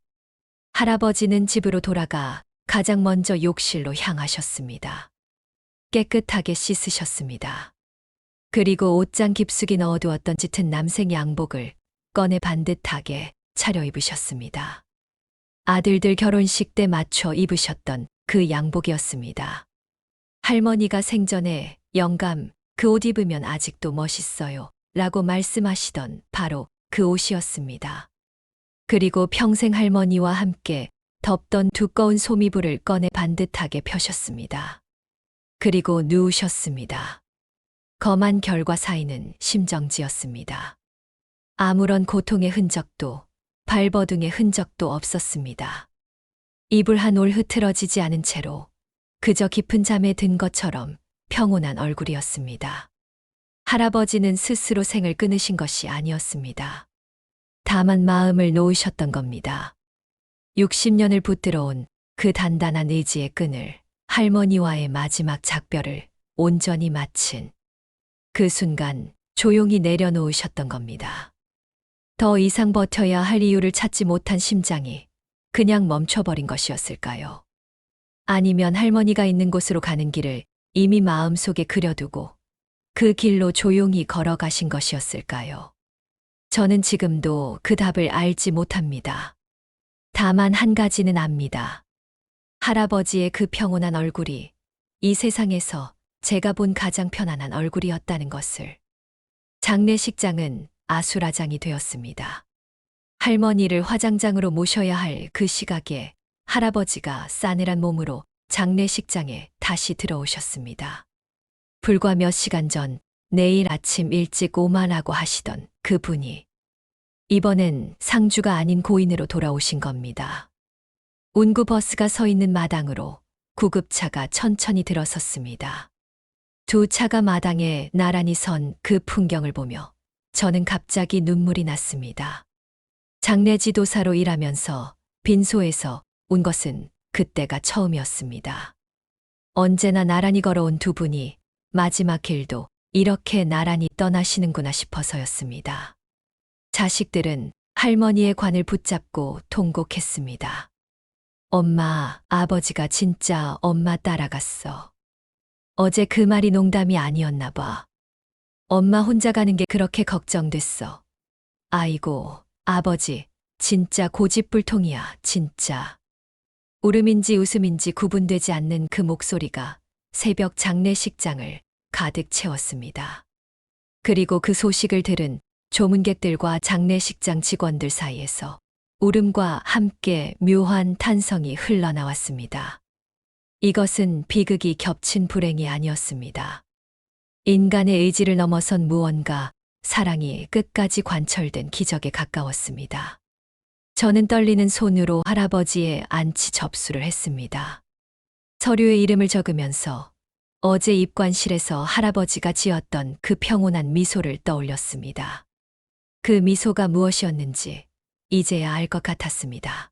할아버지는 집으로 돌아가 가장 먼저 욕실로 향하셨습니다. 깨끗하게 씻으셨습니다. 그리고 옷장 깊숙이 넣어두었던 짙은 남색 양복을 꺼내 반듯하게 차려입으셨습니다. 아들들 결혼식 때 맞춰 입으셨던 그 양복이었습니다. 할머니가 생전에 영감, 그 옷 입으면 아직도 멋있어요 라고 말씀하시던 바로 그 옷이었습니다. 그리고 평생 할머니와 함께 덮던 두꺼운 소미불을 꺼내 반듯하게 펴셨습니다. 그리고 누우셨습니다. 검한 결과 사이는 심정지였습니다. 아무런 고통의 흔적도 발버둥의 흔적도 없었습니다. 이불 한 올 흐트러지지 않은 채로 그저 깊은 잠에 든 것처럼 평온한 얼굴이었습니다. 할아버지는 스스로 생을 끊으신 것이 아니었습니다. 다만 마음을 놓으셨던 겁니다. 60년을 붙들어온 그 단단한 의지의 끈을, 할머니와의 마지막 작별을 온전히 마친 그 순간 조용히 내려놓으셨던 겁니다. 더 이상 버텨야 할 이유를 찾지 못한 심장이 그냥 멈춰버린 것이었을까요? 아니면 할머니가 있는 곳으로 가는 길을 이미 마음속에 그려두고 그 길로 조용히 걸어가신 것이었을까요? 저는 지금도 그 답을 알지 못합니다. 다만 한 가지는 압니다. 할아버지의 그 평온한 얼굴이 이 세상에서 제가 본 가장 편안한 얼굴이었다는 것을. 장례식장은 아수라장이 되었습니다. 할머니를 화장장으로 모셔야 할 그 시각에 할아버지가 싸늘한 몸으로 장례식장에 다시 들어오셨습니다. 불과 몇 시간 전 내일 아침 일찍 오마라고 하시던 그분이 이번엔 상주가 아닌 고인으로 돌아오신 겁니다. 운구 버스가 서 있는 마당으로 구급차가 천천히 들어섰습니다. 두 차가 마당에 나란히 선 그 풍경을 보며 저는 갑자기 눈물이 났습니다. 장례지도사로 일하면서 빈소에서 운 것은 그때가 처음이었습니다. 언제나 나란히 걸어온 두 분이 마지막 길도 이렇게 나란히 떠나시는구나 싶어서였습니다. 자식들은 할머니의 관을 붙잡고 통곡했습니다. 엄마, 아버지가 진짜 엄마 따라갔어. 어제 그 말이 농담이 아니었나 봐. 엄마 혼자 가는 게 그렇게 걱정됐어. 아이고, 아버지, 진짜 고집불통이야, 진짜. 울음인지 웃음인지 구분되지 않는 그 목소리가 새벽 장례식장을 가득 채웠습니다. 그리고 그 소식을 들은 조문객들과 장례식장 직원들 사이에서 울음과 함께 묘한 탄성이 흘러나왔습니다. 이것은 비극이 겹친 불행이 아니었습니다. 인간의 의지를 넘어선 무언가 사랑이 끝까지 관철된 기적에 가까웠습니다. 저는 떨리는 손으로 할아버지의 안치 접수를 했습니다. 서류에 이름을 적으면서 어제 입관실에서 할아버지가 지었던 그 평온한 미소를 떠올렸습니다. 그 미소가 무엇이었는지 이제야 알 것 같았습니다.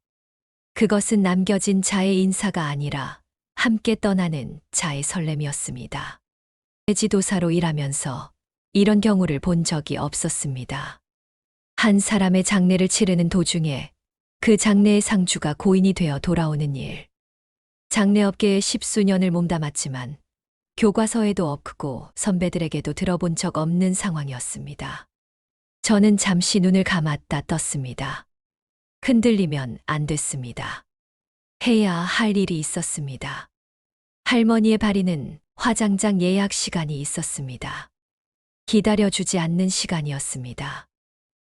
그것은 남겨진 자의 인사가 아니라 함께 떠나는 자의 설렘이었습니다. 지도사로 일하면서 이런 경우를 본 적이 없었습니다. 한 사람의 장례를 치르는 도중에 그 장례의 상주가 고인이 되어 돌아오는 일. 장례업계에 10수년을 몸담았지만 교과서에도 없고 선배들에게도 들어본 적 없는 상황이었습니다. 저는 잠시 눈을 감았다 떴습니다. 흔들리면 안 됐습니다. 해야 할 일이 있었습니다. 할머니의 발인은 화장장 예약 시간이 있었습니다. 기다려주지 않는 시간이었습니다.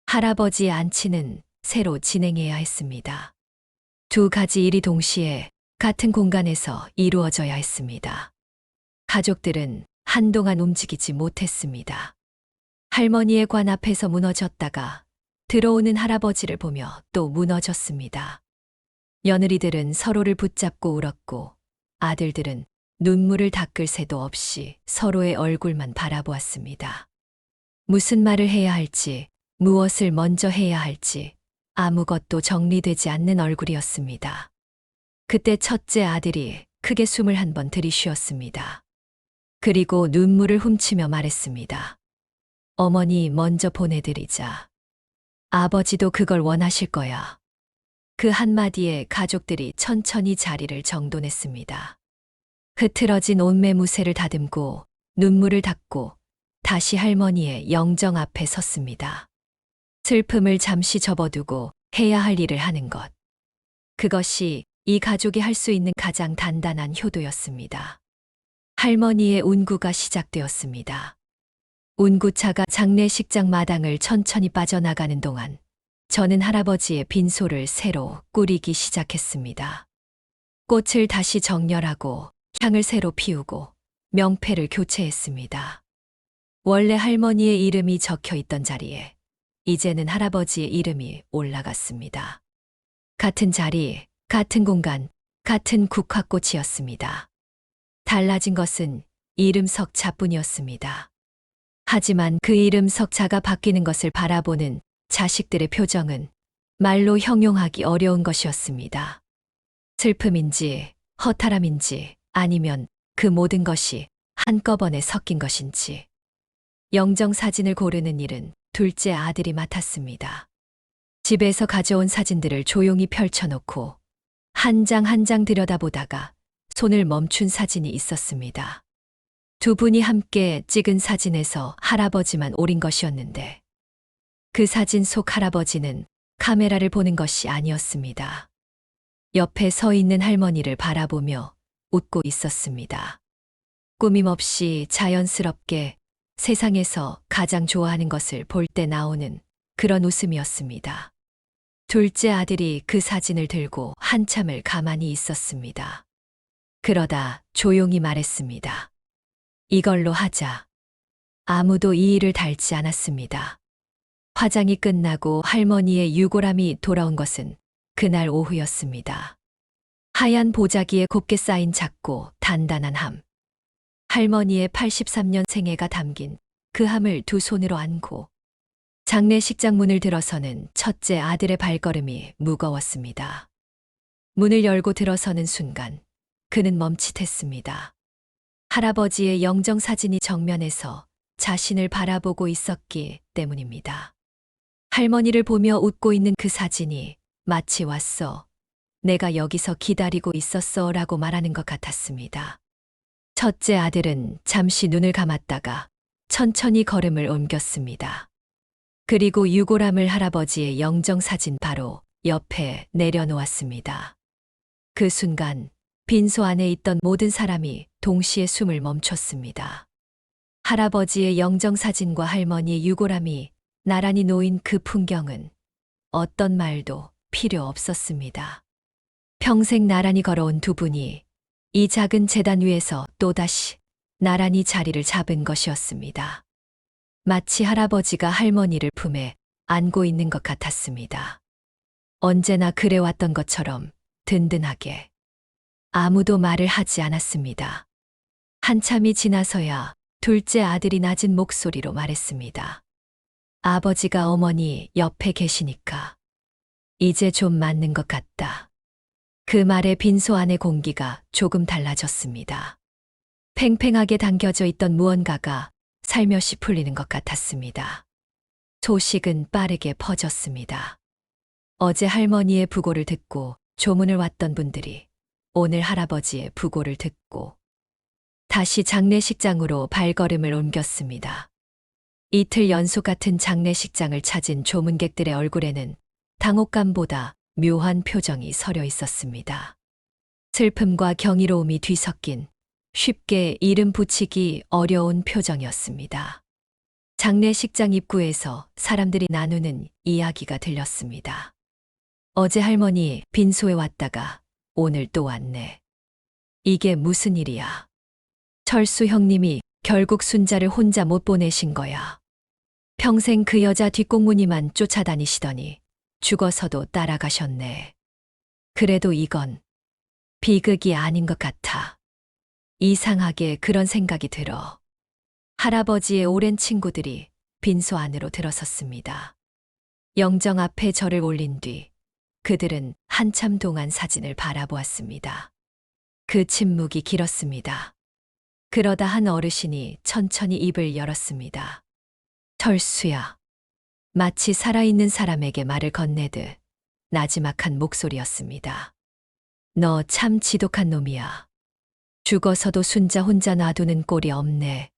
할아버지의 안치는 새로 진행해야 했습니다. 두 가지 일이 동시에 같은 공간에서 이루어져야 했습니다. 가족들은 한동안 움직이지 못했습니다. 할머니의 관 앞에서 무너졌다가 들어오는 할아버지를 보며 또 무너졌습니다. 며느리들은 서로를 붙잡고 울었고 아들들은 눈물을 닦을 새도 없이 서로의 얼굴만 바라보았습니다. 무슨 말을 해야 할지, 무엇을 먼저 해야 할지 아무것도 정리되지 않는 얼굴이었습니다. 그때 첫째 아들이 크게 숨을 한 번 들이쉬었습니다. 그리고 눈물을 훔치며 말했습니다. 어머니 먼저 보내드리자. 아버지도 그걸 원하실 거야. 그 한마디에 가족들이 천천히 자리를 정돈했습니다. 흐트러진 옷매무새를 다듬고 눈물을 닦고 다시 할머니의 영정 앞에 섰습니다. 슬픔을 잠시 접어두고 해야 할 일을 하는 것. 그것이 이 가족이 할 수 있는 가장 단단한 효도였습니다. 할머니의 운구가 시작되었습니다. 운구차가 장례식장 마당을 천천히 빠져나가는 동안 저는 할아버지의 빈소를 새로 꾸리기 시작했습니다. 꽃을 다시 정렬하고 향을 새로 피우고 명패를 교체했습니다. 원래 할머니의 이름이 적혀 있던 자리에 이제는 할아버지의 이름이 올라갔습니다. 같은 자리, 같은 공간, 같은 국화꽃이었습니다. 달라진 것은 이름 석자뿐이었습니다. 하지만 그 이름 석자가 바뀌는 것을 바라보는 자식들의 표정은 말로 형용하기 어려운 것이었습니다. 슬픔인지, 허탈함인지, 아니면 그 모든 것이 한꺼번에 섞인 것인지. 영정사진을 고르는 일은 둘째 아들이 맡았습니다. 집에서 가져온 사진들을 조용히 펼쳐놓고 한 장 한 장 들여다보다가 손을 멈춘 사진이 있었습니다. 두 분이 함께 찍은 사진에서 할아버지만 오린 것이었는데 그 사진 속 할아버지는 카메라를 보는 것이 아니었습니다. 옆에 서 있는 할머니를 바라보며 웃고 있었습니다. 꾸밈없이 자연스럽게 세상에서 가장 좋아하는 것을 볼 때 나오는 그런 웃음이었습니다. 둘째 아들이 그 사진을 들고 한참을 가만히 있었습니다. 그러다 조용히 말했습니다. 이걸로 하자. 아무도 이 일을 닳지 않았습니다. 화장이 끝나고 할머니의 유골함이 돌아온 것은 그날 오후였습니다. 하얀 보자기에 곱게 쌓인 작고 단단한 함. 할머니의 83년 생애가 담긴 그 함을 두 손으로 안고 장례식장 문을 들어서는 첫째 아들의 발걸음이 무거웠습니다. 문을 열고 들어서는 순간 그는 멈칫했습니다. 할아버지의 영정사진이 정면에서 자신을 바라보고 있었기 때문입니다. 할머니를 보며 웃고 있는 그 사진이 마치 왔어. 내가 여기서 기다리고 있었어 라고 말하는 것 같았습니다. 첫째 아들은 잠시 눈을 감았다가 천천히 걸음을 옮겼습니다. 그리고 유골함을 할아버지의 영정사진 바로 옆에 내려놓았습니다. 그 순간 빈소 안에 있던 모든 사람이 동시에 숨을 멈췄습니다. 할아버지의 영정사진과 할머니의 유골함이 나란히 놓인 그 풍경은 어떤 말도 필요 없었습니다. 평생 나란히 걸어온 두 분이 이 작은 제단 위에서 또다시 나란히 자리를 잡은 것이었습니다. 마치 할아버지가 할머니를 품에 안고 있는 것 같았습니다. 언제나 그래왔던 것처럼 든든하게. 아무도 말을 하지 않았습니다. 한참이 지나서야 둘째 아들이 낮은 목소리로 말했습니다. 아버지가 어머니 옆에 계시니까 이제 좀 맞는 것 같다. 그 말에 빈소 안의 공기가 조금 달라졌습니다. 팽팽하게 당겨져 있던 무언가가 살며시 풀리는 것 같았습니다. 소식은 빠르게 퍼졌습니다. 어제 할머니의 부고를 듣고 조문을 왔던 분들이 오늘 할아버지의 부고를 듣고 다시 장례식장으로 발걸음을 옮겼습니다. 이틀 연속 같은 장례식장을 찾은 조문객들의 얼굴에는 당혹감보다 묘한 표정이 서려 있었습니다. 슬픔과 경이로움이 뒤섞인 쉽게 이름 붙이기 어려운 표정이었습니다. 장례식장 입구에서 사람들이 나누는 이야기가 들렸습니다. 어제 할머니 빈소에 왔다가 오늘 또 왔네. 이게 무슨 일이야? 철수 형님이 결국 순자를 혼자 못 보내신 거야. 평생 그 여자 뒷공무니만 쫓아다니시더니 죽어서도 따라가셨네. 그래도 이건 비극이 아닌 것 같아. 이상하게 그런 생각이 들어. 할아버지의 오랜 친구들이 빈소 안으로 들어섰습니다. 영정 앞에 절을 올린 뒤 그들은 한참 동안 사진을 바라보았습니다. 그 침묵이 길었습니다. 그러다 한 어르신이 천천히 입을 열었습니다. 철수야. 마치 살아있는 사람에게 말을 건네듯 나지막한 목소리였습니다. 너 참 지독한 놈이야. 죽어서도 순자 혼자 놔두는 꼴이 없네.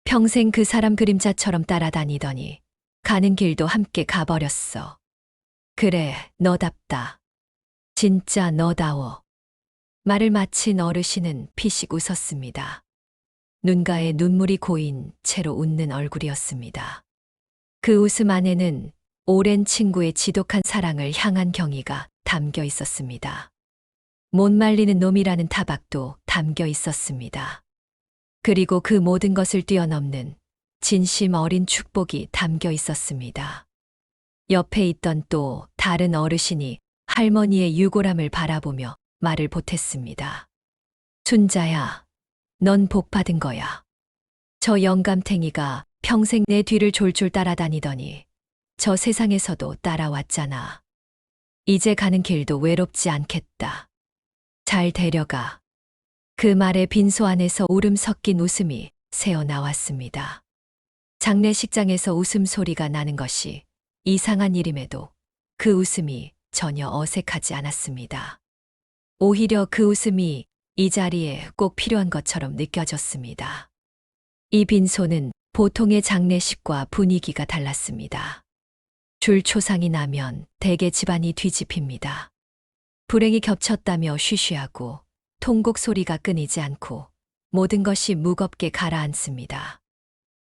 평생 그 사람 그림자처럼 따라다니더니 가는 길도 함께 가버렸어. 그래, 너답다. 진짜 너다워. 말을 마친 어르신은 피식 웃었습니다. 눈가에 눈물이 고인 채로 웃는 얼굴이었습니다. 그 웃음 안에는 오랜 친구의 지독한 사랑을 향한 경의가 담겨 있었습니다. 못 말리는 놈이라는 타박도 담겨 있었습니다. 그리고 그 모든 것을 뛰어넘는 진심 어린 축복이 담겨 있었습니다. 옆에 있던 또 다른 어르신이 할머니의 유골함을 바라보며 말을 보탰습니다. 순자야, 넌 복 받은 거야. 저 영감탱이가 평생 내 뒤를 졸졸 따라다니더니 저 세상에서도 따라왔잖아. 이제 가는 길도 외롭지 않겠다. 잘 데려가. 그 말에 빈소 안에서 울음 섞인 웃음이 새어 나왔습니다. 장례식장에서 웃음소리가 나는 것이 이상한 일임에도 그 웃음이 전혀 어색하지 않았습니다. 오히려 그 웃음이 이 자리에 꼭 필요한 것처럼 느껴졌습니다. 이 빈소는 보통의 장례식과 분위기가 달랐습니다. 줄초상이 나면 대개 집안이 뒤집힙니다. 불행이 겹쳤다며 쉬쉬하고 통곡 소리가 끊이지 않고 모든 것이 무겁게 가라앉습니다.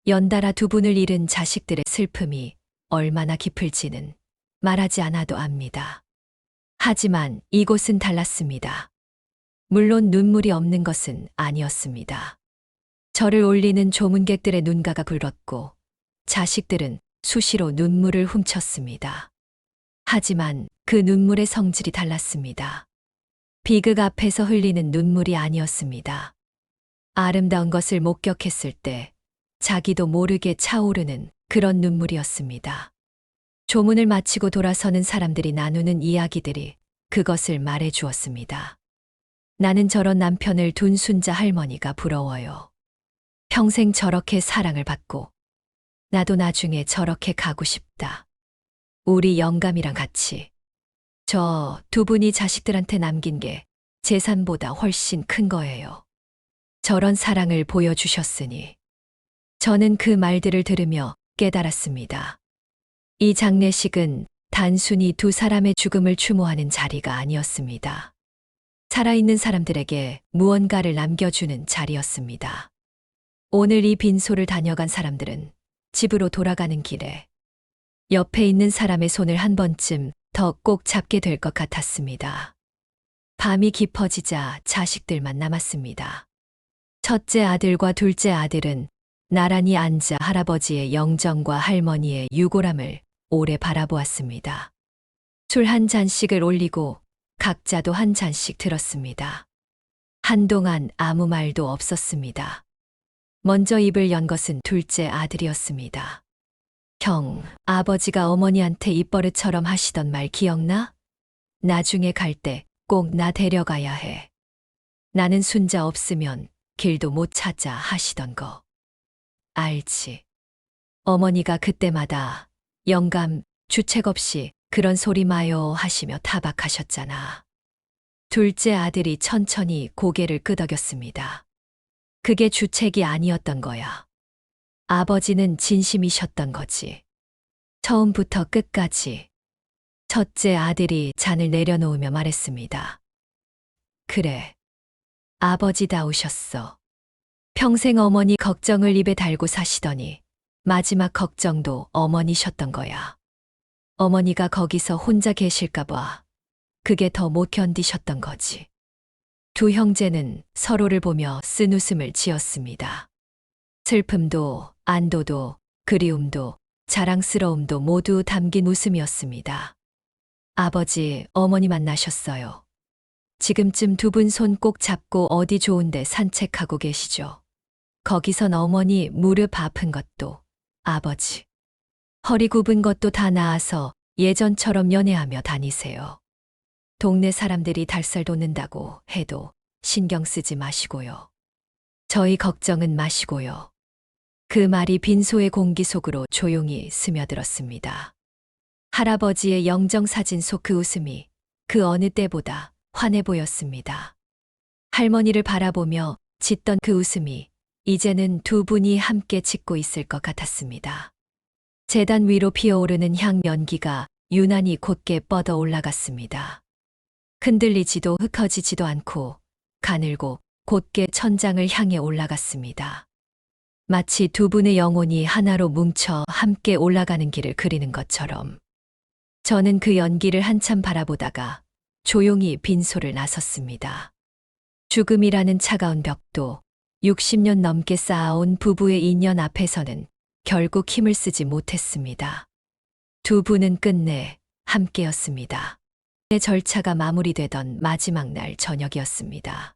연달아 두 분을 잃은 자식들의 슬픔이 얼마나 깊을지는 말하지 않아도 압니다. 하지만 이곳은 달랐습니다. 물론 눈물이 없는 것은 아니었습니다. 절을 올리는 조문객들의 눈가가 붉었고 자식들은 수시로 눈물을 훔쳤습니다. 하지만 그 눈물의 성질이 달랐습니다. 비극 앞에서 흘리는 눈물이 아니었습니다. 아름다운 것을 목격했을 때 자기도 모르게 차오르는 그런 눈물이었습니다. 조문을 마치고 돌아서는 사람들이 나누는 이야기들이 그것을 말해 주었습니다. 나는 저런 남편을 둔 순자 할머니가 부러워요. 평생 저렇게 사랑을 받고 나도 나중에 저렇게 가고 싶다. 우리 영감이랑 같이. 저 두 분이 자식들한테 남긴 게 재산보다 훨씬 큰 거예요. 저런 사랑을 보여주셨으니. 저는 그 말들을 들으며 깨달았습니다. 이 장례식은 단순히 두 사람의 죽음을 추모하는 자리가 아니었습니다. 살아있는 사람들에게 무언가를 남겨주는 자리였습니다. 오늘 이 빈소를 다녀간 사람들은 집으로 돌아가는 길에 옆에 있는 사람의 손을 한 번쯤 더 꼭 잡게 될 것 같았습니다. 밤이 깊어지자 자식들만 남았습니다. 첫째 아들과 둘째 아들은 나란히 앉아 할아버지의 영정과 할머니의 유골함을 오래 바라보았습니다. 술 한 잔씩을 올리고 각자도 한 잔씩 들었습니다. 한동안 아무 말도 없었습니다. 먼저 입을 연 것은 둘째 아들이었습니다. 형, 아버지가 어머니한테 입버릇처럼 하시던 말 기억나? 나중에 갈 때 꼭 나 데려가야 해. 나는 순자 없으면 길도 못 찾아 하시던 거. 알지. 어머니가 그때마다 영감, 주책 없이 그런 소리 마요 하시며 타박하셨잖아. 둘째 아들이 천천히 고개를 끄덕였습니다. 그게 주책이 아니었던 거야. 아버지는 진심이셨던 거지. 처음부터 끝까지. 첫째 아들이 잔을 내려놓으며 말했습니다. 그래. 아버지다우셨어. 평생 어머니 걱정을 입에 달고 사시더니 마지막 걱정도 어머니셨던 거야. 어머니가 거기서 혼자 계실까봐 그게 더 못 견디셨던 거지. 두 형제는 서로를 보며 쓴웃음을 지었습니다. 슬픔도 안도도 그리움도 자랑스러움도 모두 담긴 웃음이었습니다. 아버지, 어머니 만나셨어요. 지금쯤 두 분 손 꼭 잡고 어디 좋은데 산책하고 계시죠. 거기선 어머니 무릎 아픈 것도 아버지 허리 굽은 것도 다 나아서 예전처럼 연애하며 다니세요. 동네 사람들이 달살 돋는다고 해도 신경 쓰지 마시고요. 저희 걱정은 마시고요. 그 말이 빈소의 공기 속으로 조용히 스며들었습니다. 할아버지의 영정사진 속 그 웃음이 그 어느 때보다 환해 보였습니다. 할머니를 바라보며 짓던 그 웃음이 이제는 두 분이 함께 짓고 있을 것 같았습니다. 제단 위로 피어오르는 향 연기가 유난히 곧게 뻗어 올라갔습니다. 흔들리지도 흩어지지도 않고 가늘고 곧게 천장을 향해 올라갔습니다. 마치 두 분의 영혼이 하나로 뭉쳐 함께 올라가는 길을 그리는 것처럼. 저는 그 연기를 한참 바라보다가 조용히 빈소를 나섰습니다. 죽음이라는 차가운 벽도 60년 넘게 쌓아온 부부의 인연 앞에서는 결국 힘을 쓰지 못했습니다. 두 분은 끝내 함께였습니다. 절차가 마무리되던 마지막 날 저녁이었습니다.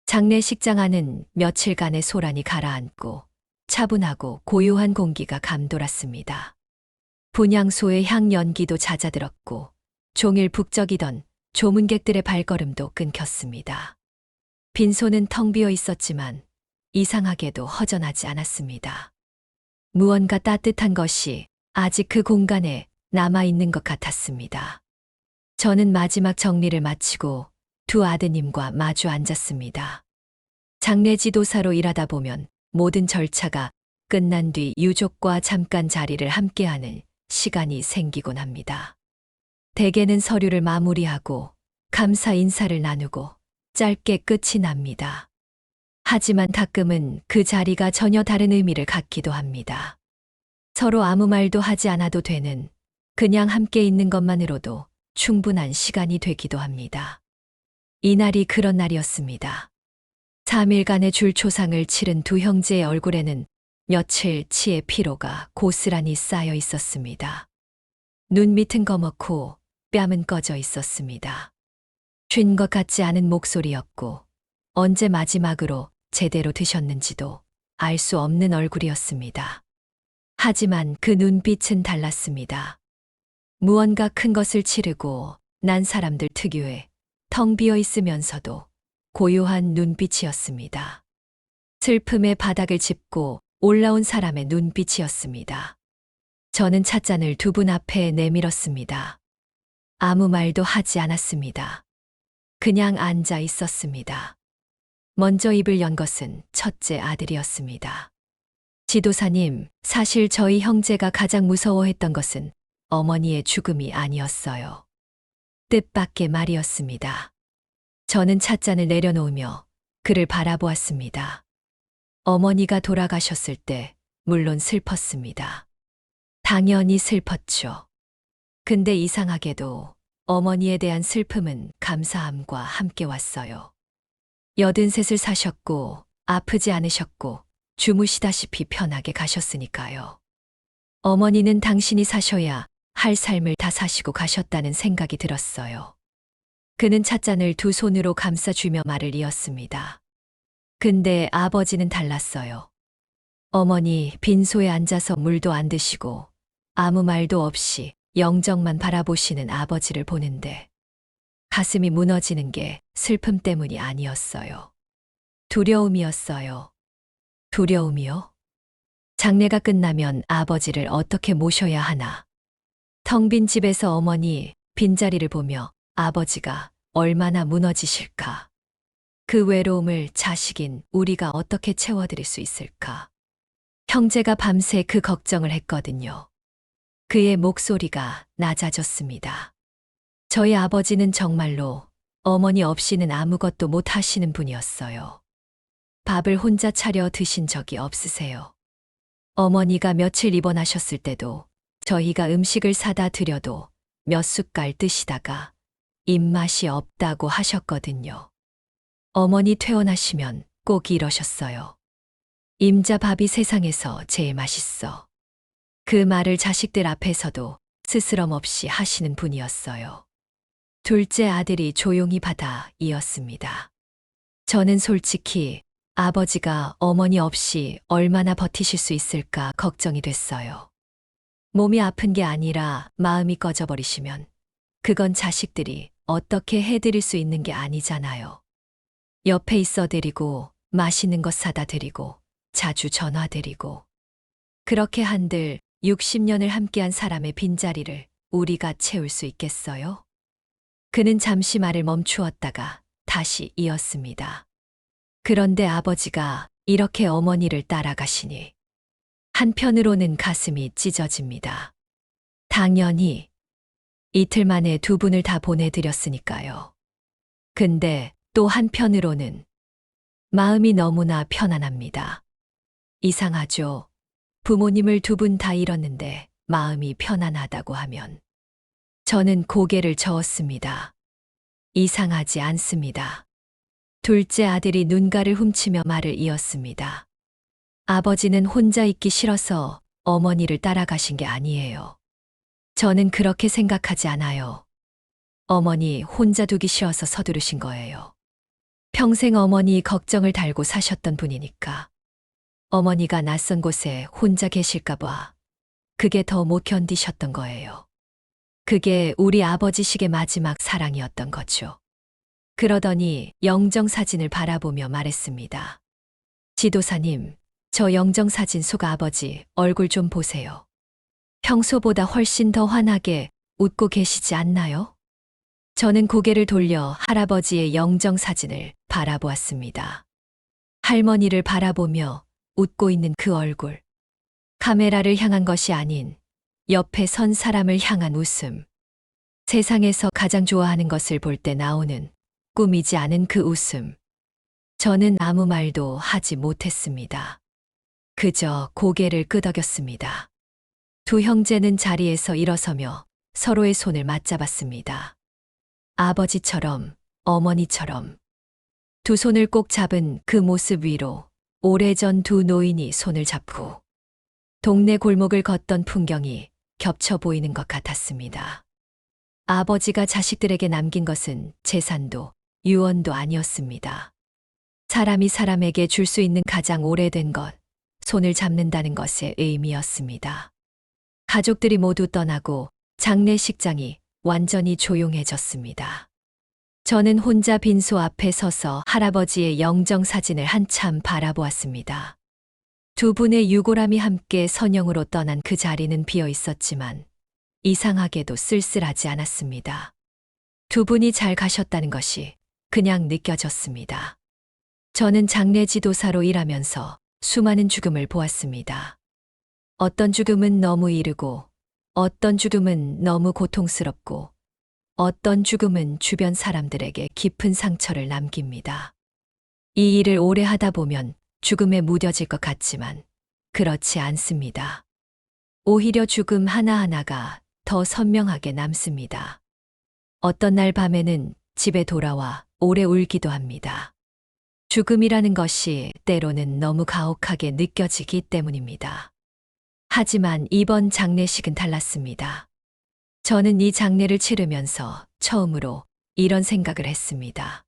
장례식장 안은 며칠간의 소란이 가라앉고 차분하고 고요한 공기가 감돌았습니다. 분향소의 향 연기도 잦아들었고 종일 북적이던 조문객들의 발걸음도 끊겼습니다. 빈소는 텅 비어 있었지만 이상하게도 허전하지 않았습니다. 무언가 따뜻한 것이 아직 그 공간에 남아있는 것 같았습니다. 저는 마지막 정리를 마치고 두 아드님과 마주 앉았습니다. 장례 지도사로 일하다 보면 모든 절차가 끝난 뒤 유족과 잠깐 자리를 함께하는 시간이 생기곤 합니다. 대개는 서류를 마무리하고 감사 인사를 나누고 짧게 끝이 납니다. 하지만 가끔은 그 자리가 전혀 다른 의미를 갖기도 합니다. 서로 아무 말도 하지 않아도 되는, 그냥 함께 있는 것만으로도 충분한 시간이 되기도 합니다. 이날이 그런 날이었습니다. 3일간의 줄초상을 치른 두 형제의 얼굴에는 며칠치의 피로가 고스란히 쌓여 있었습니다. 눈밑은 검었고 뺨은 꺼져 있었습니다. 쉰 것 같지 않은 목소리였고 언제 마지막으로 제대로 드셨는지도 알 수 없는 얼굴이었습니다. 하지만 그 눈빛은 달랐습니다. 무언가 큰 것을 치르고 난 사람들 특유의 텅 비어 있으면서도 고요한 눈빛이었습니다. 슬픔의 바닥을 짚고 올라온 사람의 눈빛이었습니다. 저는 찻잔을 두 분 앞에 내밀었습니다. 아무 말도 하지 않았습니다. 그냥 앉아 있었습니다. 먼저 입을 연 것은 첫째 아들이었습니다. 지도사님, 사실 저희 형제가 가장 무서워했던 것은 어머니의 죽음이 아니었어요. 뜻밖의 말이었습니다. 저는 찻잔을 내려놓으며 그를 바라보았습니다. 어머니가 돌아가셨을 때 물론 슬펐습니다. 당연히 슬펐죠. 근데 이상하게도 어머니에 대한 슬픔은 감사함과 함께 왔어요. 83을 사셨고 아프지 않으셨고 주무시다시피 편하게 가셨으니까요. 어머니는 당신이 사셔야 할 삶을 다 사시고 가셨다는 생각이 들었어요. 그는 찻잔을 두 손으로 감싸주며 말을 이었습니다. 근데 아버지는 달랐어요. 어머니 빈소에 앉아서 물도 안 드시고 아무 말도 없이 영정만 바라보시는 아버지를 보는데 가슴이 무너지는 게 슬픔 때문이 아니었어요. 두려움이었어요. 두려움이요? 장례가 끝나면 아버지를 어떻게 모셔야 하나? 텅 빈 집에서 어머니 빈자리를 보며 아버지가 얼마나 무너지실까? 그 외로움을 자식인 우리가 어떻게 채워드릴 수 있을까? 형제가 밤새 그 걱정을 했거든요. 그의 목소리가 낮아졌습니다. 저희 아버지는 정말로 어머니 없이는 아무것도 못 하시는 분이었어요. 밥을 혼자 차려 드신 적이 없으세요. 어머니가 며칠 입원하셨을 때도 저희가 음식을 사다 드려도 몇 숟갈 드시다가 입맛이 없다고 하셨거든요. 어머니 퇴원하시면 꼭 이러셨어요. 임자 밥이 세상에서 제일 맛있어. 그 말을 자식들 앞에서도 스스럼 없이 하시는 분이었어요. 둘째 아들이 조용히 받아 이었습니다. 저는 솔직히 아버지가 어머니 없이 얼마나 버티실 수 있을까 걱정이 됐어요. 몸이 아픈 게 아니라 마음이 꺼져버리시면 그건 자식들이 어떻게 해드릴 수 있는 게 아니잖아요. 옆에 있어 드리고 맛있는 것 사다 드리고 자주 전화 드리고 그렇게 한들 60년을 함께한 사람의 빈자리를 우리가 채울 수 있겠어요? 그는 잠시 말을 멈추었다가 다시 이었습니다. 그런데 아버지가 이렇게 어머니를 따라가시니 한편으로는 가슴이 찢어집니다. 당연히 이틀 만에 두 분을 다 보내드렸으니까요. 근데 또 한편으로는 마음이 너무나 편안합니다. 이상하죠? 부모님을 두 분 다 잃었는데 마음이 편안하다고 하면 저는 고개를 저었습니다. 이상하지 않습니다. 둘째 아들이 눈가를 훔치며 말을 이었습니다. 아버지는 혼자 있기 싫어서 어머니를 따라가신 게 아니에요. 저는 그렇게 생각하지 않아요. 어머니 혼자 두기 싫어서 서두르신 거예요. 평생 어머니 걱정을 달고 사셨던 분이니까. 어머니가 낯선 곳에 혼자 계실까봐 그게 더 못 견디셨던 거예요. 그게 우리 아버지식의 마지막 사랑이었던 거죠. 그러더니 영정사진을 바라보며 말했습니다. 지도사님, 저 영정사진 속 아버지 얼굴 좀 보세요. 평소보다 훨씬 더 환하게 웃고 계시지 않나요? 저는 고개를 돌려 할아버지의 영정사진을 바라보았습니다. 할머니를 바라보며 웃고 있는 그 얼굴. 카메라를 향한 것이 아닌 옆에 선 사람을 향한 웃음. 세상에서 가장 좋아하는 것을 볼 때 나오는 꾸미지 않은 그 웃음. 저는 아무 말도 하지 못했습니다. 그저 고개를 끄덕였습니다. 두 형제는 자리에서 일어서며 서로의 손을 맞잡았습니다. 아버지처럼, 어머니처럼. 두 손을 꼭 잡은 그 모습 위로 오래전 두 노인이 손을 잡고 동네 골목을 걷던 풍경이 겹쳐 보이는 것 같았습니다. 아버지가 자식들에게 남긴 것은 재산도 유언도 아니었습니다. 사람이 사람에게 줄 수 있는 가장 오래된 것, 손을 잡는다는 것의 의미였습니다. 가족들이 모두 떠나고 장례식장이 완전히 조용해졌습니다. 저는 혼자 빈소 앞에 서서 할아버지의 영정사진을 한참 바라보았습니다. 두 분의 유골함이 함께 선영으로 떠난 그 자리는 비어 있었지만 이상하게도 쓸쓸하지 않았습니다. 두 분이 잘 가셨다는 것이 그냥 느껴졌습니다. 저는 장례 지도사로 일하면서 수많은 죽음을 보았습니다. 어떤 죽음은 너무 이르고, 어떤 죽음은 너무 고통스럽고, 어떤 죽음은 주변 사람들에게 깊은 상처를 남깁니다. 이 일을 오래 하다 보면 죽음에 무뎌질 것 같지만 그렇지 않습니다. 오히려 죽음 하나하나가 더 선명하게 남습니다. 어떤 날 밤에는 집에 돌아와 오래 울기도 합니다. 죽음이라는 것이 때로는 너무 가혹하게 느껴지기 때문입니다. 하지만 이번 장례식은 달랐습니다. 저는 이 장례를 치르면서 처음으로 이런 생각을 했습니다.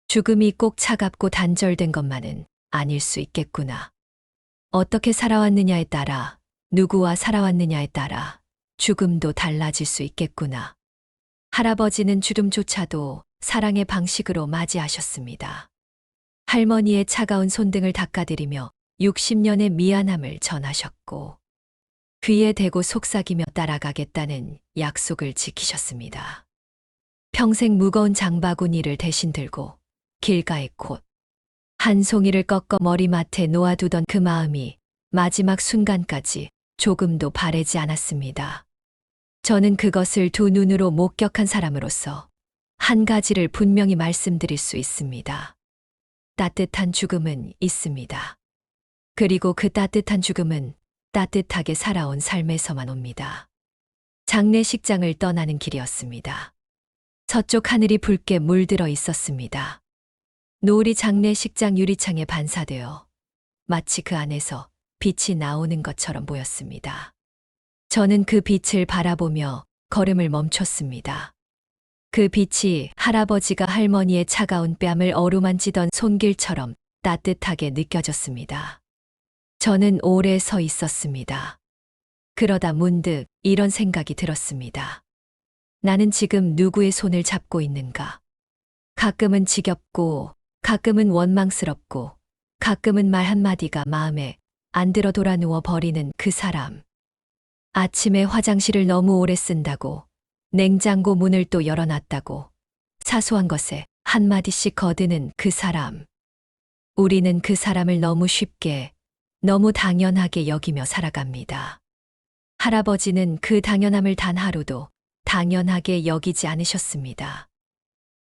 죽음이 꼭 차갑고 단절된 것만은 아닐 수 있겠구나. 어떻게 살아왔느냐에 따라, 누구와 살아왔느냐에 따라 죽음도 달라질 수 있겠구나. 할아버지는 죽음조차도 사랑의 방식으로 맞이하셨습니다. 할머니의 차가운 손등을 닦아드리며 60년의 미안함을 전하셨고, 귀에 대고 속삭이며 따라가겠다는 약속을 지키셨습니다. 평생 무거운 장바구니를 대신 들고 길가의 콧, 한 송이를 꺾어 머리맡에 놓아두던 그 마음이 마지막 순간까지 조금도 바래지 않았습니다. 저는 그것을 두 눈으로 목격한 사람으로서 한 가지를 분명히 말씀드릴 수 있습니다. 따뜻한 죽음은 있습니다. 그리고 그 따뜻한 죽음은 따뜻하게 살아온 삶에서만 옵니다. 장례식장을 떠나는 길이었습니다. 서쪽 하늘이 붉게 물들어 있었습니다. 노을이 장례식장 유리창에 반사되어 마치 그 안에서 빛이 나오는 것처럼 보였습니다. 저는 그 빛을 바라보며 걸음을 멈췄습니다. 그 빛이 할아버지가 할머니의 차가운 뺨을 어루만지던 손길처럼 따뜻하게 느껴졌습니다. 저는 오래 서 있었습니다. 그러다 문득 이런 생각이 들었습니다. 나는 지금 누구의 손을 잡고 있는가? 가끔은 지겹고, 가끔은 원망스럽고, 가끔은 말 한마디가 마음에 안 들어 돌아 누워 버리는 그 사람. 아침에 화장실을 너무 오래 쓴다고, 냉장고 문을 또 열어놨다고, 사소한 것에 한마디씩 거드는 그 사람. 우리는 그 사람을 너무 쉽게, 너무 당연하게 여기며 살아갑니다. 할아버지는 그 당연함을 단 하루도 당연하게 여기지 않으셨습니다.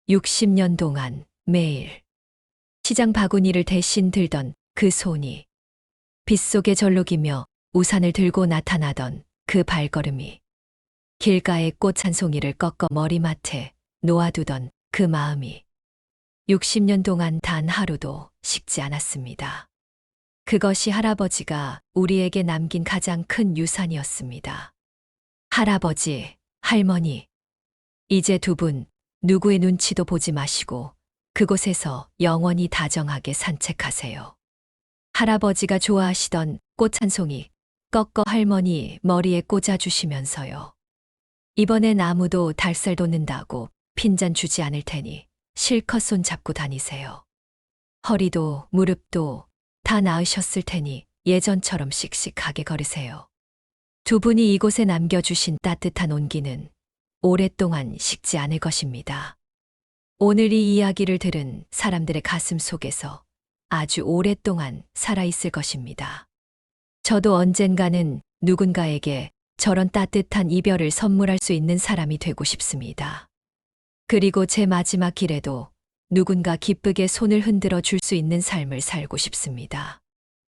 60년 동안 매일 시장 바구니를 대신 들던 그 손이, 빗속에 절룩이며 우산을 들고 나타나던 그 발걸음이, 길가에 꽃 한 송이를 꺾어 머리맡에 놓아두던 그 마음이 60년 동안 단 하루도 식지 않았습니다. 그것이 할아버지가 우리에게 남긴 가장 큰 유산이었습니다. 할아버지, 할머니, 이제 두 분 누구의 눈치도 보지 마시고 그곳에서 영원히 다정하게 산책하세요. 할아버지가 좋아하시던 꽃 한 송이 꺾어 할머니 머리에 꽂아주시면서요. 이번엔 아무도 달살 돋는다고 핀잔 주지 않을 테니 실컷 손잡고 다니세요. 허리도 무릎도 다 나으셨을 테니 예전처럼 씩씩하게 걸으세요. 두 분이 이곳에 남겨주신 따뜻한 온기는 오랫동안 식지 않을 것입니다. 오늘 이 이야기를 들은 사람들의 가슴 속에서 아주 오랫동안 살아있을 것입니다. 저도 언젠가는 누군가에게 저런 따뜻한 이별을 선물할 수 있는 사람이 되고 싶습니다. 그리고 제 마지막 길에도 누군가 기쁘게 손을 흔들어 줄 수 있는 삶을 살고 싶습니다.